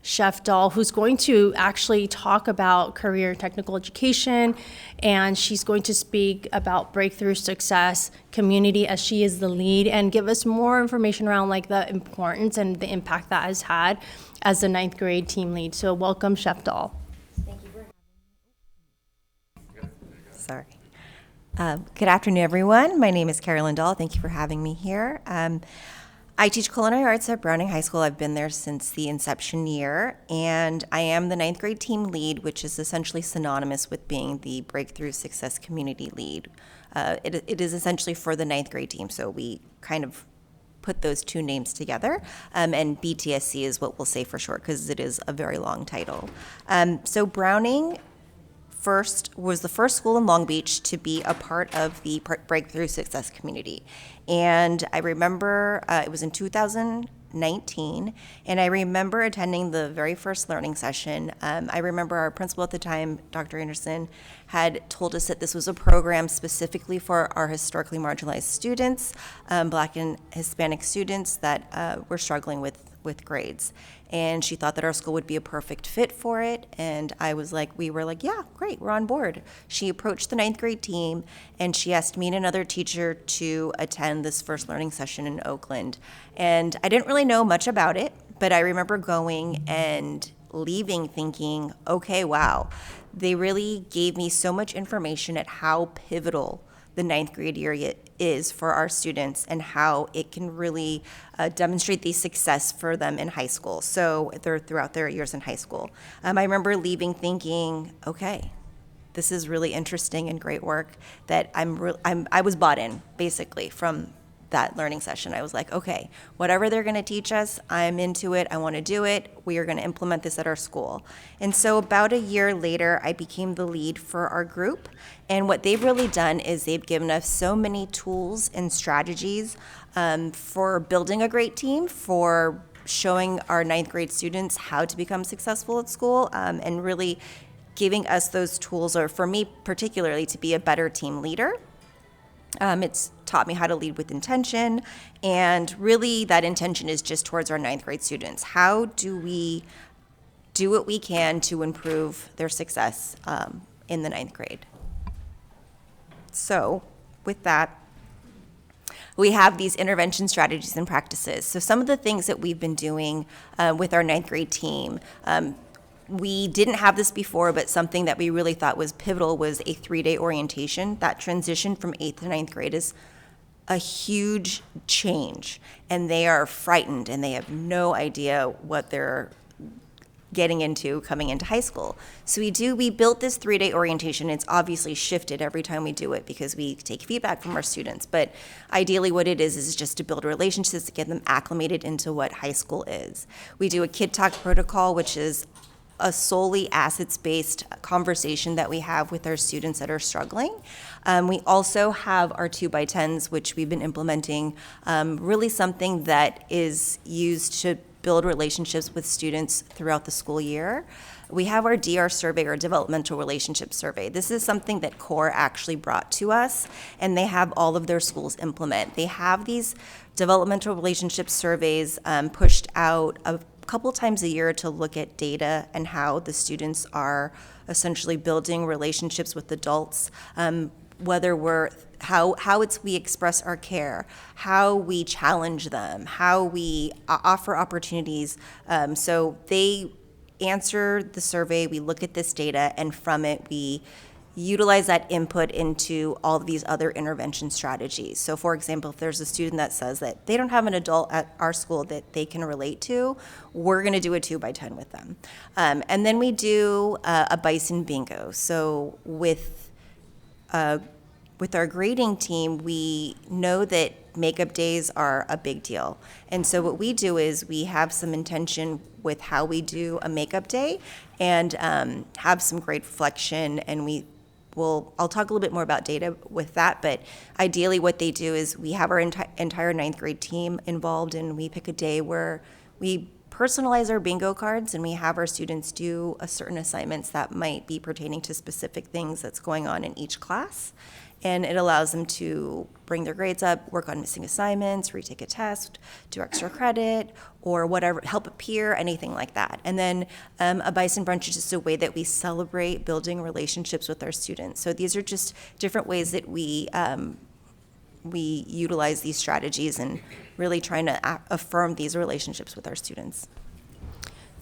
Chef Dahl, who's going to actually talk about career and technical education, and she's going to speak about Breakthrough Success Community as she is the lead, and give us more information around like the importance and the impact that has had as the 9th grade team lead. So welcome, Chef Dahl. Thank you for having me. Sorry. Good afternoon, everyone. My name is Carolyn Dahl. Thank you for having me here. I teach culinary arts at Browning High School. I've been there since the inception year, and I am the 9th grade team lead, which is essentially synonymous with being the Breakthrough Success Community lead. It is essentially for the 9th grade team, so we kind of put those two names together, and BTSC is what we'll say for short because it is a very long title. So Browning was the first school in Long Beach to be a part of the Breakthrough Success Community. And I remember it was in 2019, and I remember attending the very first learning session. I remember our principal at the time, Dr. Anderson, had told us that this was a program specifically for our historically marginalized students, Black and Hispanic students that were struggling with grades. And she thought that our school would be a perfect fit for it. And we were like, yeah, great, we're on board. She approached the 9th grade team, and she asked me and another teacher to attend this first learning session in Oakland. And I didn't really know much about it, but I remember going and leaving thinking, okay, wow, they really gave me so much information at how pivotal the 9th grade year is for our students and how it can really demonstrate the success for them in high school. So they're throughout their years in high school. I remember leaving thinking, okay, this is really interesting and great work that I was bought in basically from that learning session. I was like, okay, whatever they're going to teach us, I'm into it. I want to do it. We are going to implement this at our school. And so about a year later, I became the lead for our group. And what they've really done is they've given us so many tools and strategies for building a great team, for showing our 9th grade students how to become successful at school, and really giving us those tools, or for me particularly, to be a better team leader. It's taught me how to lead with intention, and really that intention is just towards our 9th grade students. How do we do what we can to improve their success in the 9th grade? So with that, we have these intervention strategies and practices. So some of the things that we've been doing with our 9th grade team, we didn't have this before, but something that we really thought was pivotal was a 3-day orientation. That transition from 8th to 9th grade is a huge change, and they are frightened, and they have no idea what they're getting into coming into high school. So we built this 3-day orientation. It's obviously shifted every time we do it because we take feedback from our students, but ideally what it is just to build relationships, to get them acclimated into what high school is. We do a Kid Talk protocol, which is a solely assets-based conversation that we have with our students that are struggling. We also have our 2x10s, which we've been implementing, really something that is used to build relationships with students throughout the school year. We have our DR survey, or developmental relationship survey. This is something that CORE actually brought to us, and they have all of their schools implement. They have these developmental relationship surveys pushed out a couple times a year to look at data and how the students are essentially building relationships with adults, whether how we express our care, how we challenge them, how we offer opportunities. So they answer the survey, we look at this data, and from it we utilize that input into all of these other intervention strategies. So for example, if there's a student that says that they don't have an adult at our school that they can relate to, we're gonna do a 2x10 with them. And then we do a bison bingo. So with our grading team, we know that makeup days are a big deal. And so what we do is we have some intention with how we do a makeup day, and have some great reflection, and I'll talk a little bit more about data with that, but ideally what they do is we have our entire ninth grade team involved, and we pick a day where we personalize our bingo cards, and we have our students do a certain assignments that might be pertaining to specific things that's going on in each class. And it allows them to bring their grades up, work on missing assignments, retake a test, do extra credit, or whatever, help a peer, anything like that. And then a bison brunch is just a way that we celebrate building relationships with our students. So these are just different ways that we utilize these strategies and really trying to affirm these relationships with our students.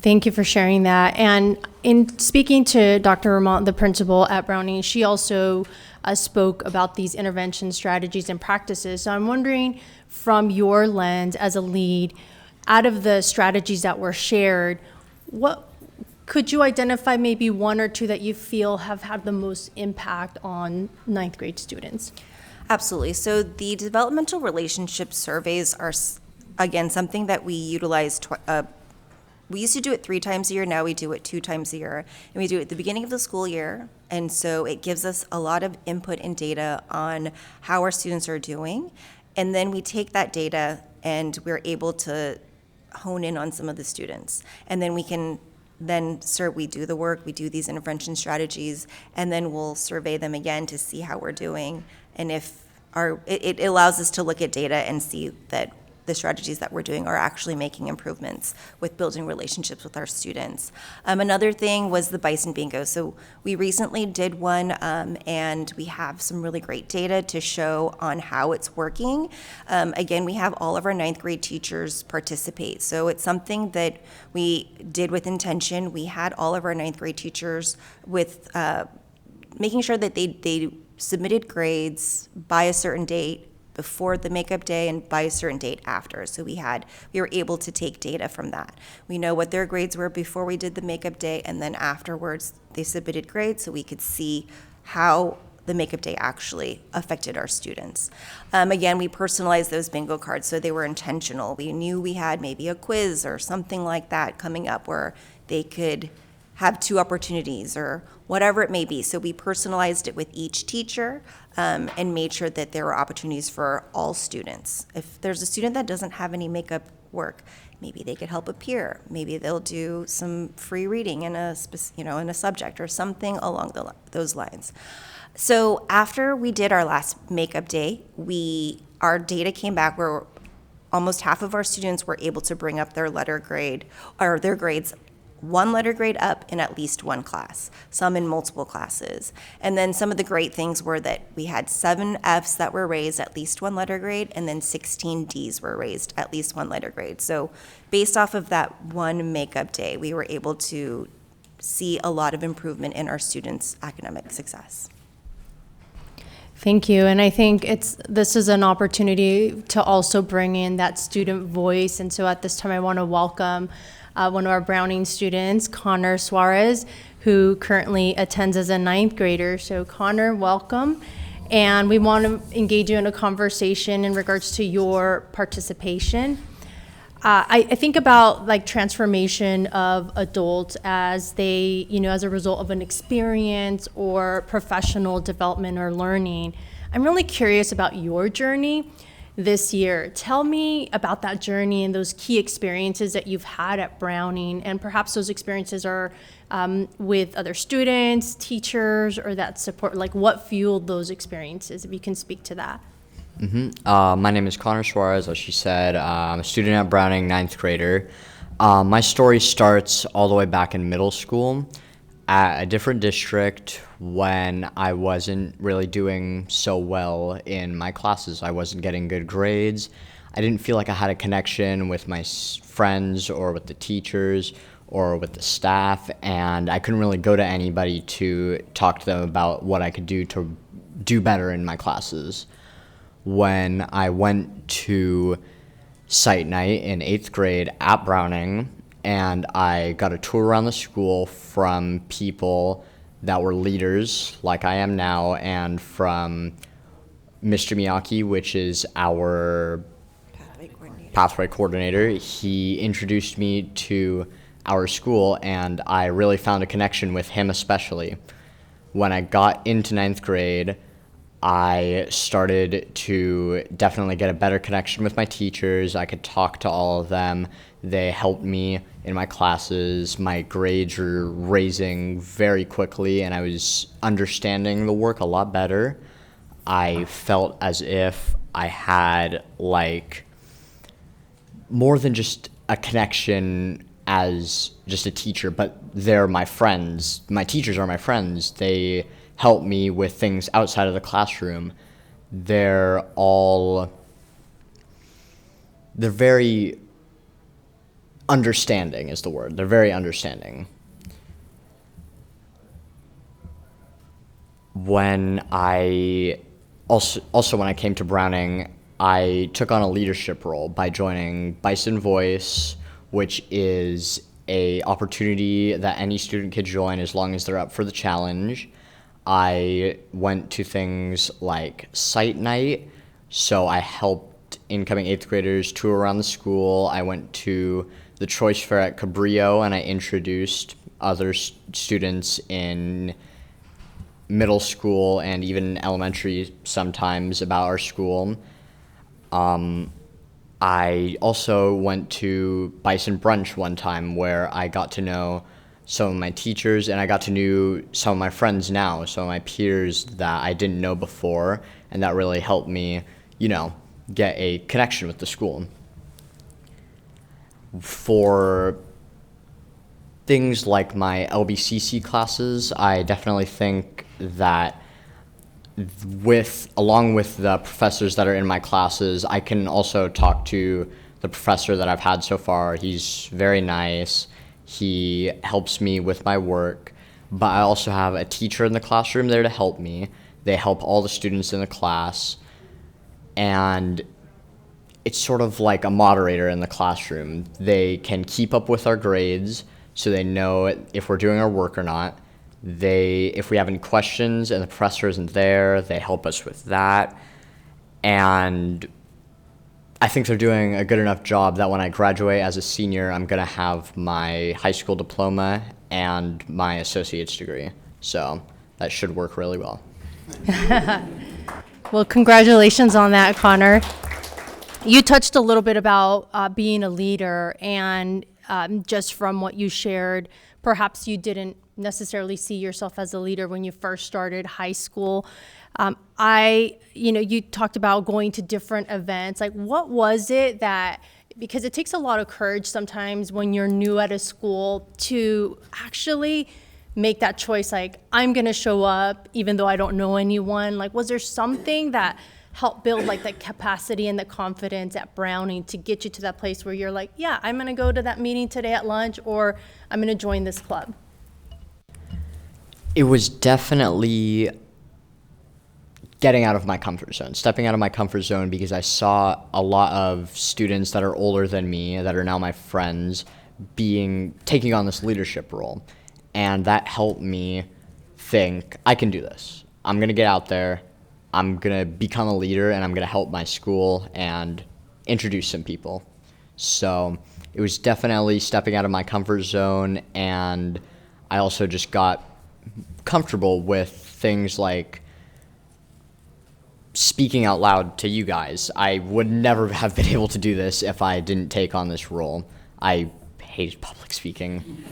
Thank you for sharing that. And in speaking to Dr. Ramont, the principal at Browning, she also spoke about these intervention strategies and practices. So I'm wondering, from your lens as a lead, out of the strategies that were shared, what could you identify maybe one or two that you feel have had the most impact on ninth grade students? Absolutely. So the developmental relationship surveys are, again, something that we utilize. We used to do it 3 times a year, now we do it 2 times a year. And we do it at the beginning of the school year, and so it gives us a lot of input and data on how our students are doing. And then we take that data and we're able to hone in on some of the students. And then we can we do the work, we do these intervention strategies, and then we'll survey them again to see how we're doing. And if it allows us to look at data and see that the strategies that we're doing are actually making improvements with building relationships with our students. Another thing was the bison bingo. So we recently did one, and we have some really great data to show on how it's working. Again, we have all of our ninth grade teachers participate. So it's something that we did with intention. We had all of our ninth grade teachers with making sure that they submitted grades by a certain date before the makeup day and by a certain date after. So we were able to take data from that. We know what their grades were before we did the makeup day, and then afterwards they submitted grades so we could see how the makeup day actually affected our students. Again, we personalized those bingo cards so they were intentional. We knew we had maybe a quiz or something like that coming up where they could have 2 opportunities or whatever it may be. So we personalized it with each teacher, and made sure that there were opportunities for all students. If there's a student that doesn't have any makeup work, maybe they could help a peer. Maybe they'll do some free reading in a subject or something along those lines. So after we did our last makeup day, our data came back where almost half of our students were able to bring up their letter grade or their grades 1 letter grade up in at least 1 class, some in multiple classes. And then some of the great things were that we had 7 Fs that were raised at least 1 letter grade, and then 16 Ds were raised at least 1 letter grade. So based off of that one makeup day, we were able to see a lot of improvement in our students' academic success. Thank you. And I think this is an opportunity to also bring in that student voice. And so at this time, I want to welcome one of our Browning students, Connor Suarez, who currently attends as a 9th grader. So Connor, welcome. And we want to engage you in a conversation in regards to your participation. I think about like transformation of adults as they, as a result of an experience or professional development or learning. I'm really curious about your journey this year. Tell me about that journey and those key experiences that you've had at Browning, and perhaps those experiences are with other students, teachers, or that support, like what fueled those experiences, if you can speak to that. My name is Connor Suarez, as she said. I'm a student at Browning, ninth grader. My story starts all the way back in middle school at a different district when I wasn't really doing so well in my classes. I wasn't getting good grades. I didn't feel like I had a connection with my friends or with the teachers or with the staff, and I couldn't really go to anybody to talk to them about what I could do to do better in my classes. When I went to site night in 8th grade at Browning, and I got a tour around the school from people that were leaders like I am now, and from Mr. Miyake, which is our pathway coordinator. He introduced me to our school, and I really found a connection with him especially. When I got into 9th grade, I started to definitely get a better connection with my teachers. I could talk to all of them. They helped me in my classes. My grades were raising very quickly, and I was understanding the work a lot better. I felt as if I had, like, more than just a connection as just a teacher, but they're my friends. My teachers are my friends. They help me with things outside of the classroom. They're very understanding is the word. They're very understanding. When I came to Browning, I took on a leadership role by joining Bison Voice, which is a opportunity that any student could join as long as they're up for the challenge. I went to things like site night, so I helped incoming 8th graders tour around the school. I went to the choice fair at Cabrillo, and I introduced other students in middle school and even elementary sometimes about our school. I also went to Bison Brunch one time where I got to know some of my teachers, and I got to know some of my friends now, some of my peers that I didn't know before, and that really helped me, get a connection with the school. For things like my LBCC classes, I definitely think that along with the professors that are in my classes, I can also talk to the professor that I've had so far. He's very nice. He helps me with my work, but I also have a teacher in the classroom there to help me. They help all the students in the class, and it's sort of like a moderator in the classroom. They can keep up with our grades, so they know if we're doing our work or not. If we have any questions and the professor isn't there, they help us with that. And I think they're doing a good enough job that when I graduate as a senior, I'm going to have my high school diploma and my associate's degree. So that should work really well. Well, congratulations on that, Connor. You touched a little bit about being a leader, and just from what you shared, perhaps you didn't necessarily see yourself as a leader when you first started high school. You talked about going to different events. Like, what was it that, because it takes a lot of courage sometimes when you're new at a school to actually make that choice, like, I'm going to show up even though I don't know anyone. Like, was there something that helped build like the capacity and the confidence at Browning to get you to that place where you're like, yeah, I'm going to go to that meeting today at lunch, or I'm going to join this club? It was definitely getting out of my comfort zone, stepping out of my comfort zone, because I saw a lot of students that are older than me, that are now my friends, taking on this leadership role. And that helped me think, I can do this. I'm going to get out there. I'm going to become a leader, and I'm going to help my school and introduce some people. So it was definitely stepping out of my comfort zone, and I also just got comfortable with things like speaking out loud to you guys. I would never have been able to do this if I didn't take on this role. I hated public speaking.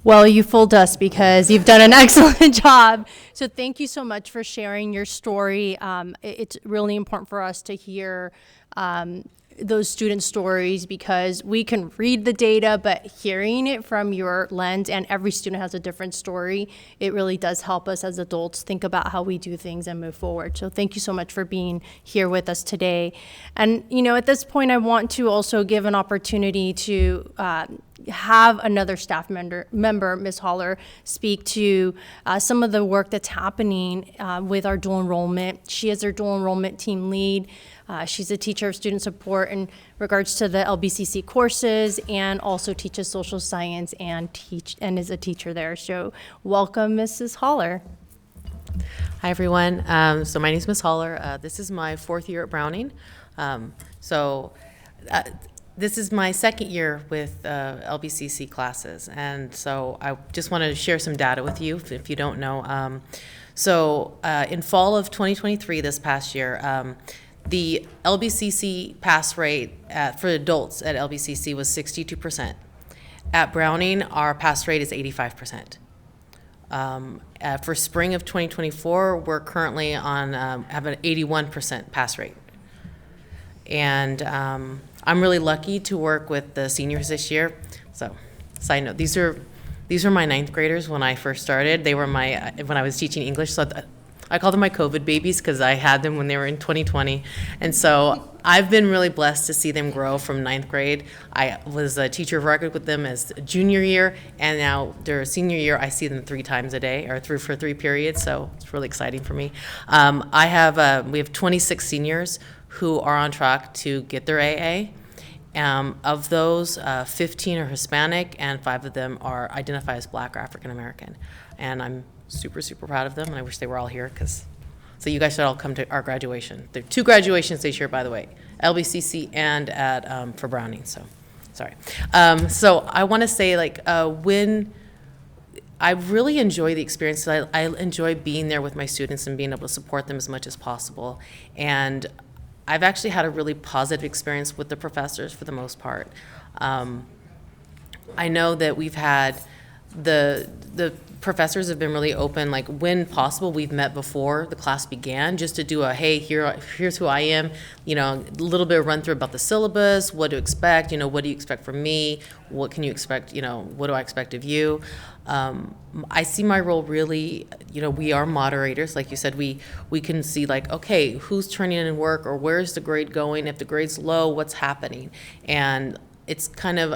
Well, you fooled us because you've done an excellent job. So thank you so much for sharing your story. It's really important for us to hear those student stories because we can read the data, but hearing it from your lens, and every student has a different story, it really does help us as adults think about how we do things and move forward. So thank you so much for being here with us today. And, at this point, I want to also give an opportunity to have another staff member, Ms. Holler, speak to some of the work that's happening with our dual enrollment. She is our dual enrollment team lead. She's a teacher of student support in regards to the LBCC courses, and also teaches social science and is a teacher there. So welcome, Mrs. Holler. Hi, everyone. So my name is Ms. Holler. This is my 4th year at Browning. This is my 2nd year with LBCC classes, and so I just wanted to share some data with you if you don't know. In fall of 2023, this past year, the LBCC pass rate for adults at LBCC was 62%. At Browning, our pass rate is 85%. For spring of 2024, we're currently on have an 81% pass rate. And I'm really lucky to work with the seniors this year. So, side note, these are my 9th graders when I first started. They were when I was teaching English. So I call them my COVID babies because I had them when they were in 2020. And so I've been really blessed to see them grow from 9th grade. I was a teacher of record with them as a junior year, and now their senior year, I see them 3 times a day, or for 3 periods, so it's really exciting for me. We have 26 seniors who are on track to get their AA. Of those, 15 are Hispanic, and 5 of them are identify as Black or African American. And I'm super, super proud of them, and I wish they were all here, so you guys should all come to our graduation. There are 2 graduations this year, by the way, LBCC and for Browning, so sorry. So I want to say, when I really enjoy the experience, I enjoy being there with my students and being able to support them as much as possible. And I've actually had a really positive experience with the professors for the most part. I know that we've had the professors have been really open, like when possible, we've met before the class began just to do a, hey, here's who I am, a little bit of run through about the syllabus, what to expect, what do you expect from me, what can you expect, what do I expect of you. I see my role really, we are moderators, like you said, we can see okay, who's turning in work, or where's the grade going, if the grade's low, what's happening. And it's kind of,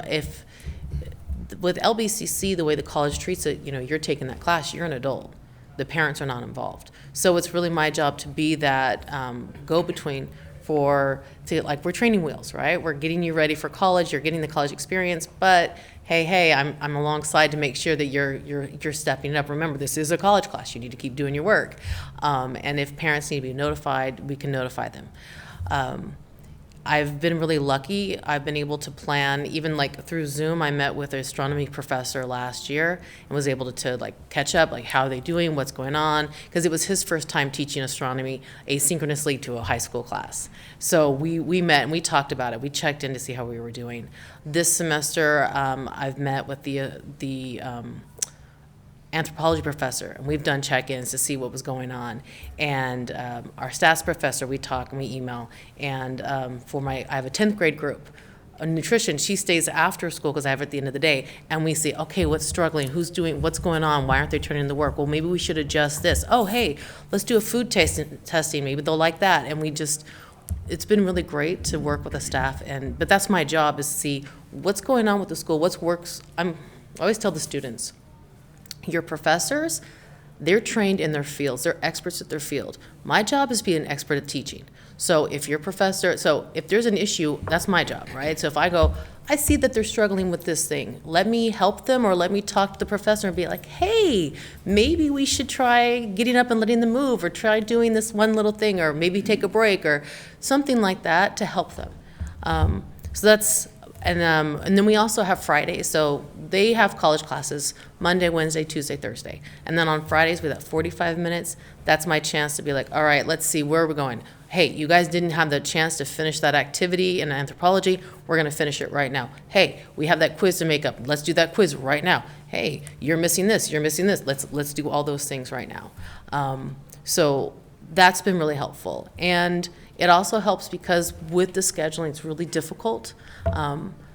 with LBCC, the way the college treats it, you're taking that class, you're an adult. The parents are not involved. So it's really my job to be that go-between we're training wheels, right? We're getting you ready for college, you're getting the college experience, but hey, I'm alongside to make sure that you're stepping it up. Remember, this is a college class, you need to keep doing your work. And if parents need to be notified, we can notify them. I've been really lucky. I've been able to plan, even through Zoom. I met with an astronomy professor last year and was able to catch up, how are they doing, what's going on, because it was his first time teaching astronomy asynchronously to a high school class. So we met and we talked about it. We checked in to see how we were doing. This semester, I've met with the anthropology professor, and we've done check-ins to see what was going on. And our stats professor, we talk and we email. And I have a 10th grade group. Nutrition, she stays after school because I have it at the end of the day, and we see, okay, what's struggling, what's going on, why aren't they turning in the work? Well, maybe we should adjust this. Oh, hey, let's do a food testing, maybe they'll like that. And it's been really great to work with the staff, but that's my job, is to see what's going on with the school, what works. I always tell the students, your professors, They're trained in their fields. They're experts at their field. My job is to be an expert at teaching. So if you're a professor, so if there's an issue, that's my job, right? So if I go, I see that they're struggling with this thing, let me help them, or let me talk to the professor and be like, hey, maybe we should try getting up and letting them move, or try doing this one little thing, or maybe take a break, or something like that to help them. So that's, and then we also have Fridays. So they have college classes Monday, Wednesday, Tuesday, Thursday. And then on Fridays, with that 45 minutes, that's my chance to be like, all right, let's see, where are we going? Hey, you guys didn't have the chance to finish that activity in anthropology. We're going to finish it right now. Hey, we have that quiz to make up. Let's do that quiz right now. Hey, you're missing this. You're missing this. Let's do all those things right now. So that's been really helpful. And it also helps because with the scheduling, it's really difficult.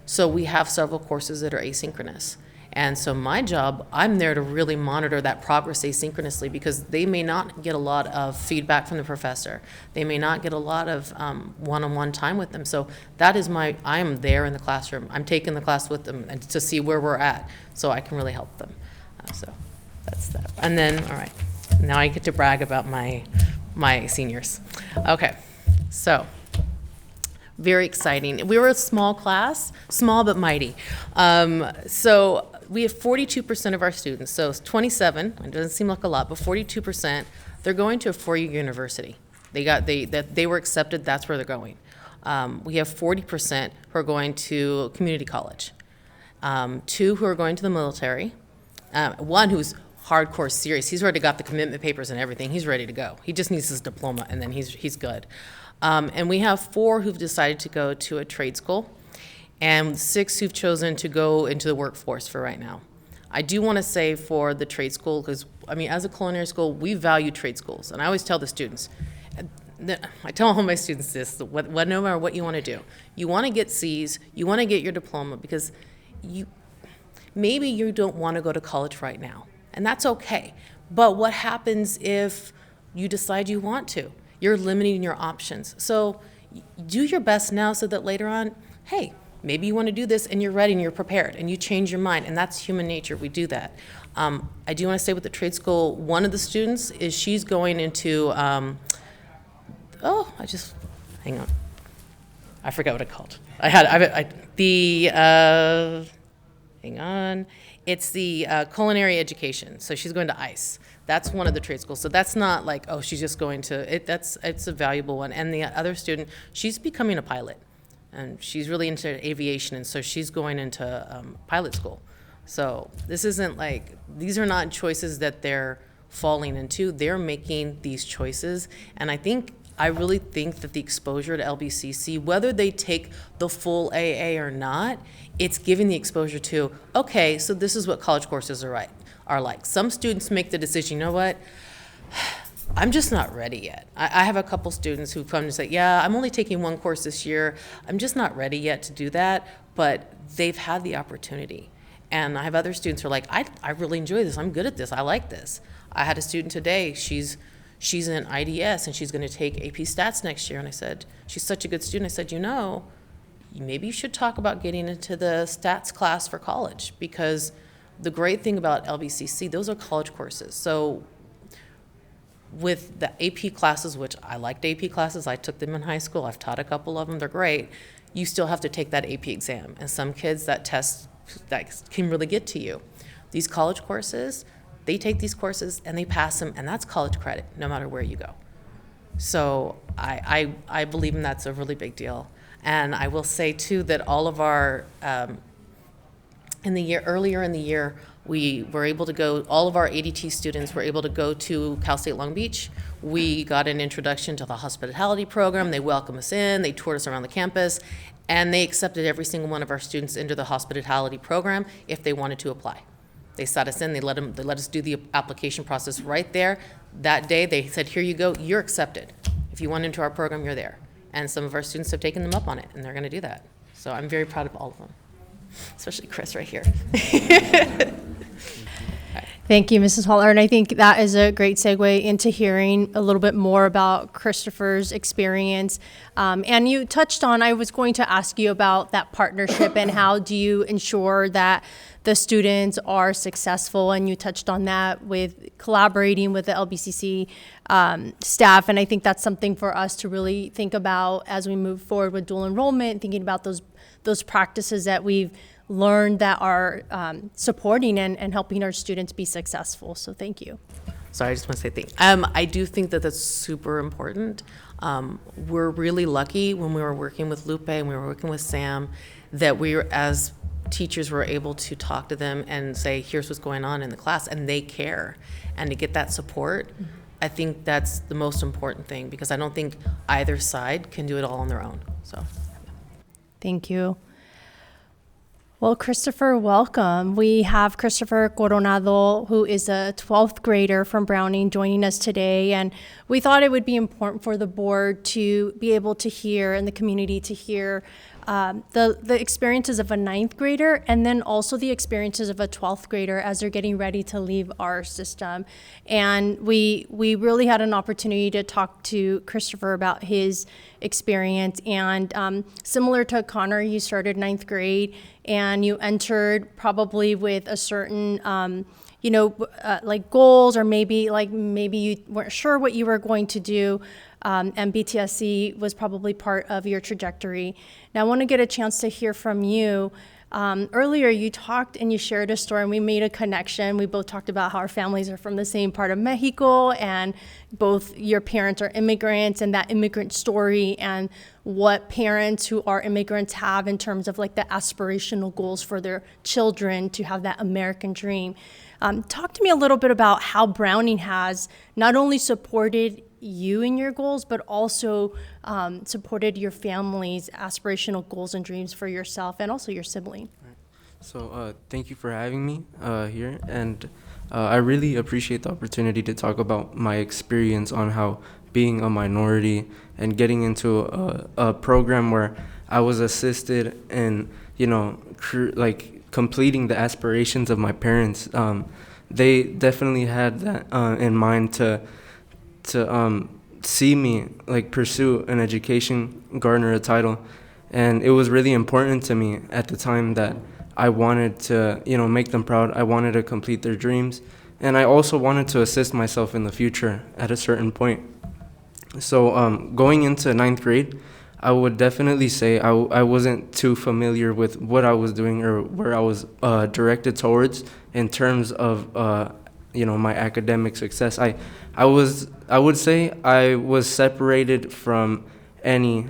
So we have several courses that are asynchronous. And so my job, I'm there to really monitor that progress asynchronously, because they may not get a lot of feedback from the professor. They may not get a lot of one-on-one time with them. So that is I am there in the classroom. I'm taking the class with them and to see where we're at, so I can really help them. So that's that. And then, all right, now I get to brag about my seniors. Okay, so very exciting. We were a small class, small but mighty. So we have 42% of our students, so it's 27, it doesn't seem like a lot, but 42%, they're going to a four-year university. They were accepted, that's where they're going. We have 40% who are going to community college, 2 who are going to the military, 1 who's hardcore serious. He's already got the commitment papers and everything. He's ready to go. He just needs his diploma, and then he's good. And we have 4 who've decided to go to a trade school, and 6 who've chosen to go into the workforce for right now. I do want to say for the trade school, because, I mean, as a culinary school, we value trade schools. And I always tell the students, I tell all my students this, no matter what you want to do, you want to get C's, you want to get your diploma, because maybe you don't want to go to college right now. And that's okay. But what happens if you decide you want to? You're limiting your options. So do your best now so that later on, hey, maybe you want to do this and you're ready and you're prepared and you change your mind, and that's human nature. We do that. I do want to say with the trade school, one of the students she's going into, hang on. I forgot what it called. Hang on. It's the culinary education. So she's going to ICE. That's one of the trade schools. So that's not like, oh, she's just going to, it's a valuable one. And the other student, she's becoming a pilot. And she's really into aviation, and so she's going into pilot school. So this isn't like, these are not choices that they're falling into. They're making these choices. And I really think that the exposure to LBCC, whether they take the full AA or not, it's giving the exposure to, okay, so this is what college courses are like. Some students make the decision, you know what? I'm just not ready yet. I have a couple students who come and say, yeah, I'm only taking 1 course this year. I'm just not ready yet to do that, but they've had the opportunity. And I have other students who are like, I really enjoy this. I'm good at this. I like this. I had a student today. She's in IDS, and she's going to take AP Stats next year. And I said, she's such a good student. I said, maybe you should talk about getting into the stats class for college, because the great thing about LBCC, those are college courses. So with the AP classes, which I liked AP classes, I took them in high school, I've taught a couple of them, they're great, you still have to take that AP exam. And some kids, that test, that can really get to you. These college courses, they take these courses and they pass them, and that's college credit, no matter where you go. So I believe in that's a really big deal. And I will say too that all of our, earlier in the year, we were able to go, all of our ADT students were able to go to Cal State Long Beach. We got an introduction to the hospitality program. They welcomed us in, they toured us around the campus, and they accepted every single one of our students into the hospitality program if they wanted to apply. They sat us in, they let us do the application process right there. That day, they said, here you go, you're accepted. If you want into our program, you're there. And some of our students have taken them up on it, and they're gonna do that. So I'm very proud of all of them, especially Chris right here. Thank you, Mrs. Haller. And I think that is a great segue into hearing a little bit more about Christopher's experience. And you touched on, I was going to ask you about that partnership and how do you ensure that the students are successful. And you touched on that with collaborating with the LBCC staff. And I think that's something for us to really think about as we move forward with dual enrollment, thinking about those practices that we've learned that are supporting and helping our students be successful. So thank you. Sorry, I just want to say thank you. I do think that that's super important. We're really lucky when we were working with Lupe and we were working with Sam that we were, as teachers, were able to talk to them and say, here's what's going on in the class, and they care. And to get that support, I think that's the most important thing, because I don't think either side can do it all on their own. So, Thank you. Well, Christopher, welcome. We have Christopher Coronado, who is a 12th grader from Browning, joining us today. And we thought it would be important for the board to be able to hear, and the community to hear, the experiences of a 9th grader, and then also the experiences of a 12th grader as they're getting ready to leave our system. And we really had an opportunity to talk to Christopher about his experience. And similar to Connor, you started 9th grade and you entered probably with a certain like goals, or maybe you weren't sure what you were going to do. And BTSC was probably part of your trajectory. Now I want to get a chance to hear from you. Earlier you talked and you shared a story, and we made a connection. We both talked about how our families are from the same part of Mexico, and both your parents are immigrants, and that immigrant story and what parents who are immigrants have in terms of like the aspirational goals for their children to have that American dream. Talk to me a little bit about how Browning has not only supported you in your goals, but also supported your family's aspirational goals and dreams for yourself and also your sibling. So thank you for having me here, and I really appreciate the opportunity to talk about my experience on how being a minority and getting into a program where I was assisted in, completing the aspirations of my parents. They definitely had that in mind to see me pursue an education, garner a title, and it was really important to me at the time that I wanted to make them proud. I wanted to complete their dreams, and I also wanted to assist myself in the future at a certain point. So going into 9th grade, I would definitely say I wasn't too familiar with what I was doing or where I was directed towards in terms of my academic success. I would say I was separated from any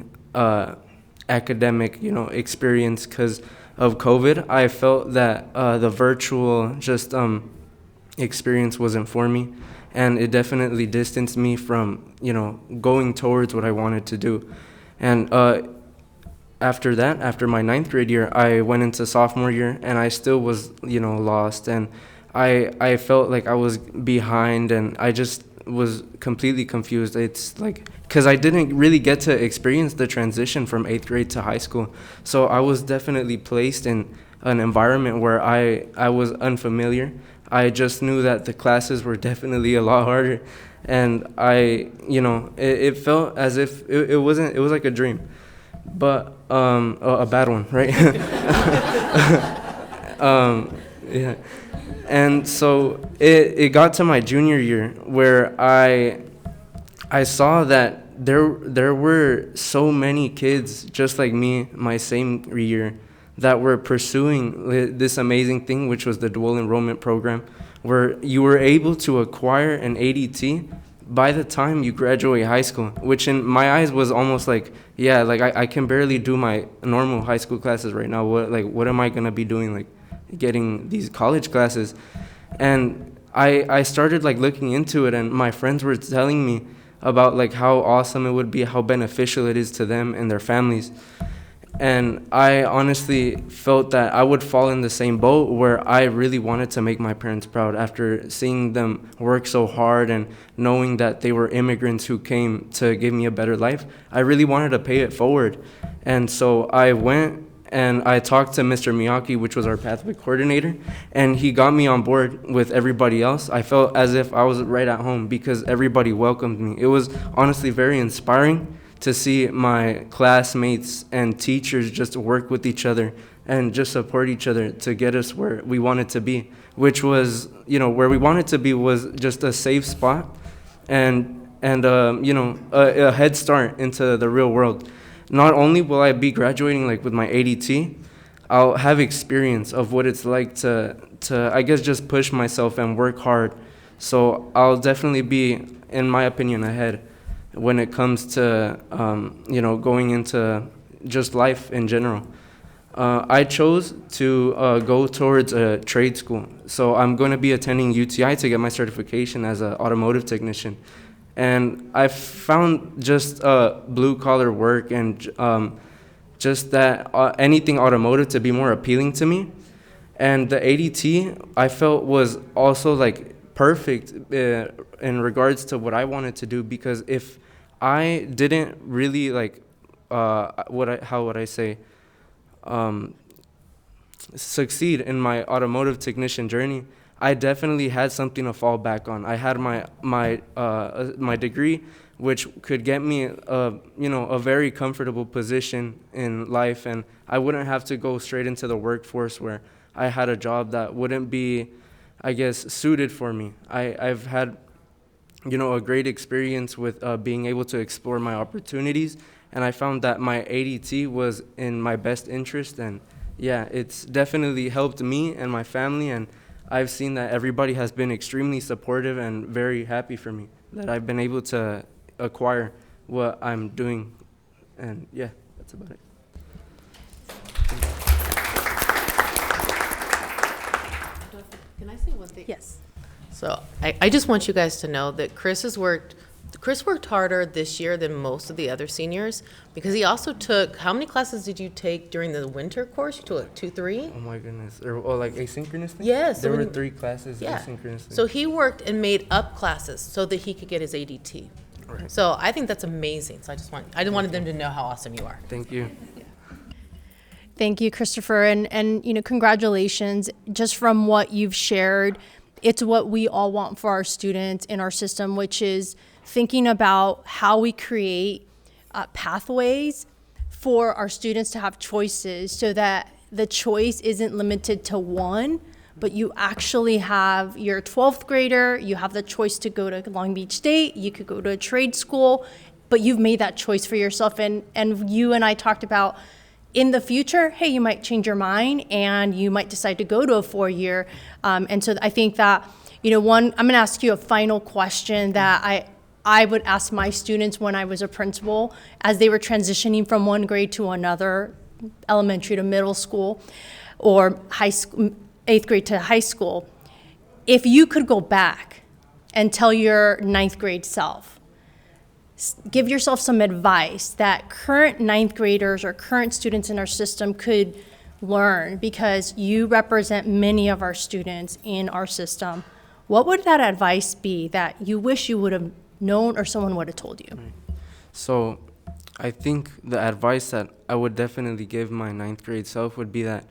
academic experience because of COVID. I felt that the virtual experience wasn't for me, and it definitely distanced me from going towards what I wanted to do. And after that, after my 9th grade year, I went into sophomore year, and I still was lost, and I felt like I was behind, and I just was completely confused. It's like, because I didn't really get to experience the transition from 8th grade to high school. So I was definitely placed in an environment where I was unfamiliar. I just knew that the classes were definitely a lot harder. And it felt as if it was like a dream, but a bad one, right? Yeah. And so it got to my junior year where I saw that there were so many kids just like me, my same year, that were pursuing this amazing thing, which was the dual enrollment program, where you were able to acquire an ADT by the time you graduate high school, which in my eyes was almost like, I can barely do my normal high school classes right now. What am I gonna be doing, getting these college classes? And I started looking into it, and my friends were telling me about how awesome it would be, how beneficial it is to them and their families. And I honestly felt that I would fall in the same boat where I really wanted to make my parents proud after seeing them work so hard and knowing that they were immigrants who came to give me a better life. I really wanted to pay it forward. And so I went and I talked to Mr. Miyake, which was our pathway coordinator, and he got me on board with everybody else. I felt as if I was right at home because everybody welcomed me. It was honestly very inspiring to see my classmates and teachers just work with each other and just support each other to get us where we wanted to be, which was, where we wanted to be was just a safe spot and a head start into the real world. Not only will I be graduating with my ADT, I'll have experience of what it's like to I guess just push myself and work hard. So I'll definitely be, in my opinion, ahead when it comes to going into just life in general. I chose to go towards a trade school. So I'm going to be attending UTI to get my certification as an automotive technician. And I found just blue-collar work and just that anything automotive to be more appealing to me. And the ADT I felt was also perfect in regards to what I wanted to do, because if I didn't really succeed in my automotive technician journey, I definitely had something to fall back on. I had my degree, which could get me a very comfortable position in life, and I wouldn't have to go straight into the workforce where I had a job that wouldn't be, I guess, suited for me. I've had a great experience with being able to explore my opportunities, and I found that my ADT was in my best interest, and yeah, it's definitely helped me and my family, and I've seen that everybody has been extremely supportive and very happy for me that I've been able to acquire what I'm doing. And yeah, that's about it. Can I say one thing? Yes. So I just want you guys to know that Chris worked harder this year than most of the other seniors, because he also took, how many classes did you take during the winter course? You took 2, 3? Oh my goodness. Or asynchronously? Yes. There were 3 classes Yeah. asynchronously. So he worked and made up classes so that he could get his ADT. Right. So I think that's amazing. So I just wanted them to know how awesome you are. Thank you. Thank you, Christopher, and congratulations. Just from what you've shared, it's what we all want for our students in our system, which is thinking about how we create pathways for our students to have choices, so that the choice isn't limited to one, but you actually have your 12th grader, you have the choice to go to Long Beach State, you could go to a trade school, but you've made that choice for yourself. And you and I talked about, in the future, hey, you might change your mind and you might decide to go to a 4-year. And so I think that, I'm going to ask you a final question that I would ask my students when I was a principal as they were transitioning from one grade to another, elementary to middle school, or high school, 8th grade to high school. If you could go back and tell your 9th grade self, give yourself some advice that current 9th graders or current students in our system could learn, because you represent many of our students in our system, what would that advice be that you wish you would have known or someone would have told you? So I think the advice that I would definitely give my 9th grade self would be that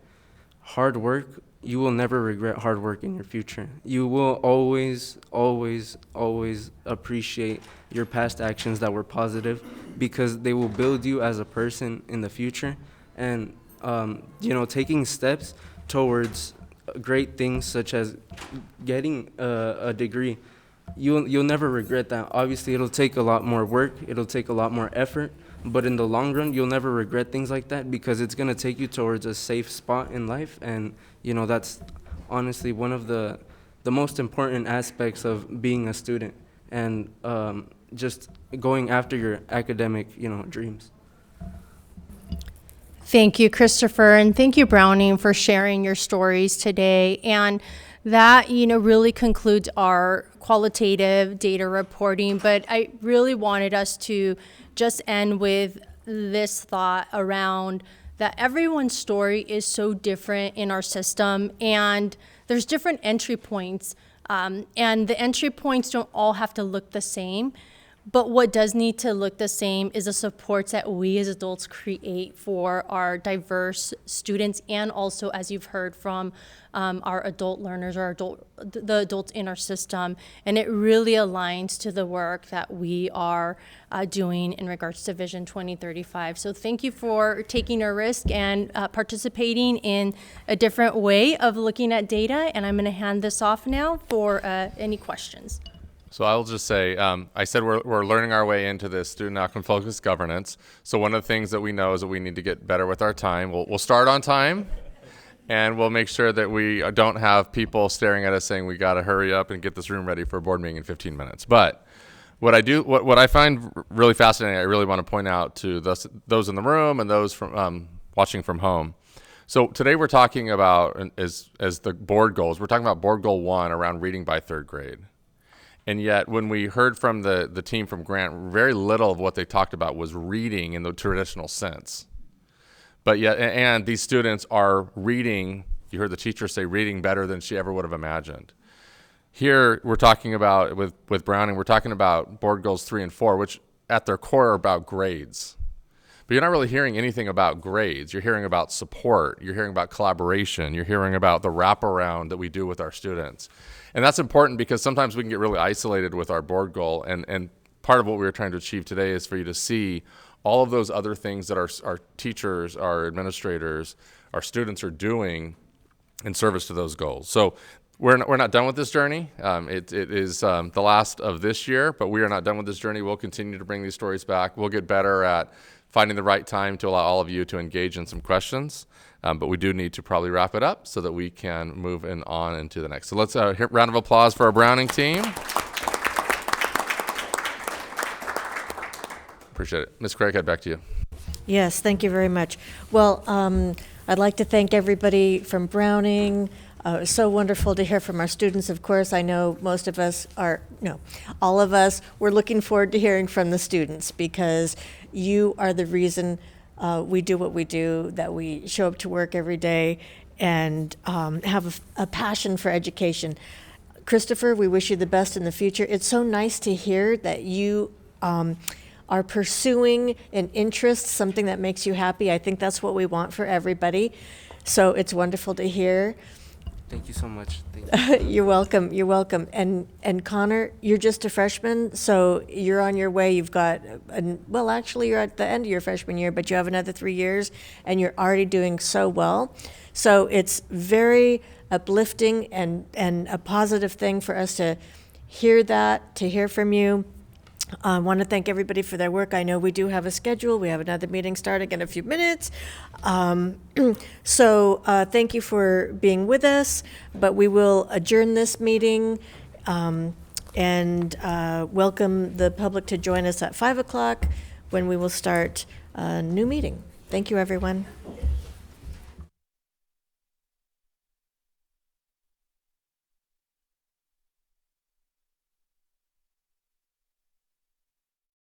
hard work, you will never regret hard work in your future. You will always, always, always appreciate your past actions that were positive, because they will build you as a person in the future. And, taking steps towards great things such as getting a degree, you'll never regret that. Obviously, it'll take a lot more work, it'll take a lot more effort, but in the long run, you'll never regret things like that, because it's going to take you towards a safe spot in life. And, that's honestly one of the most important aspects of being a student, and just going after your academic, dreams. Thank you, Christopher, and thank you, Browning, for sharing your stories today. And that, really concludes our qualitative data reporting. But I really wanted us to just end with this thought around that everyone's story is so different in our system, and there's different entry points. And the entry points don't all have to look the same, But what does need to look the same is the supports that we as adults create for our diverse students, and also, as you've heard from our adult learners or the adults in our system. And it really aligns to the work that we are doing in regards to Vision 2035. So thank you for taking a risk and participating in a different way of looking at data. And I'm going to hand this off now for any questions. So I'll just say, I said we're learning our way into this student outcome focused governance. So one of the things that we know is that we need to get better with our time. We'll start on time, and we'll make sure that we don't have people staring at us saying we got to hurry up and get this room ready for a board meeting in 15 minutes. But what I find really fascinating, I really want to point out to those in the room and those from watching from home. So today we're talking about, as the board goals, we're talking about board goal 1 around reading by 3rd grade. And yet, when we heard from the team from Grant, very little of what they talked about was reading in the traditional sense. But yet, and these students are reading, you heard the teacher say, reading better than she ever would have imagined. Here, we're talking about, with Browning, we're talking about board goals 3 and 4, which at their core are about grades. But you're not really hearing anything about grades. You're hearing about support. You're hearing about collaboration. You're hearing about the wraparound that we do with our students. And that's important because sometimes we can get really isolated with our board goal. And part of what we were trying to achieve today is for you to see all of those other things that our teachers, our administrators, our students are doing in service to those goals. So we're not done with this journey. It is the last of this year, but we are not done with this journey. We'll continue to bring these stories back. We'll get better at finding the right time to allow all of you to engage in some questions. But we do need to probably wrap it up so that we can move on into the next. So let's round of applause for our Browning team. Appreciate it. Ms. Craighead, back to you. Yes, thank you very much. Well, I'd like to thank everybody from Browning. It was so wonderful to hear from our students. Of course, I know most of us all of us, we're looking forward to hearing from the students because you are the reason we do what we do, that we show up to work every day and have a passion for education. Christopher, we wish you the best in the future. It's so nice to hear that you are pursuing an interest, something that makes you happy. I think that's what we want for everybody. So it's wonderful to hear. Thank you so much. Thank you. You're welcome. You're welcome. And Connor, you're just a freshman, so you're on your way. You've got, well, actually, you're at the end of your freshman year, but you have another 3 years, and you're already doing so well. So it's very uplifting and a positive thing for us to hear that, to hear from you. I want to thank everybody for their work. I know we do have a schedule. We have another meeting starting in a few minutes. So thank you for being with us, but we will adjourn this meeting and welcome the public to join us at 5 o'clock when we will start a new meeting. Thank you, everyone.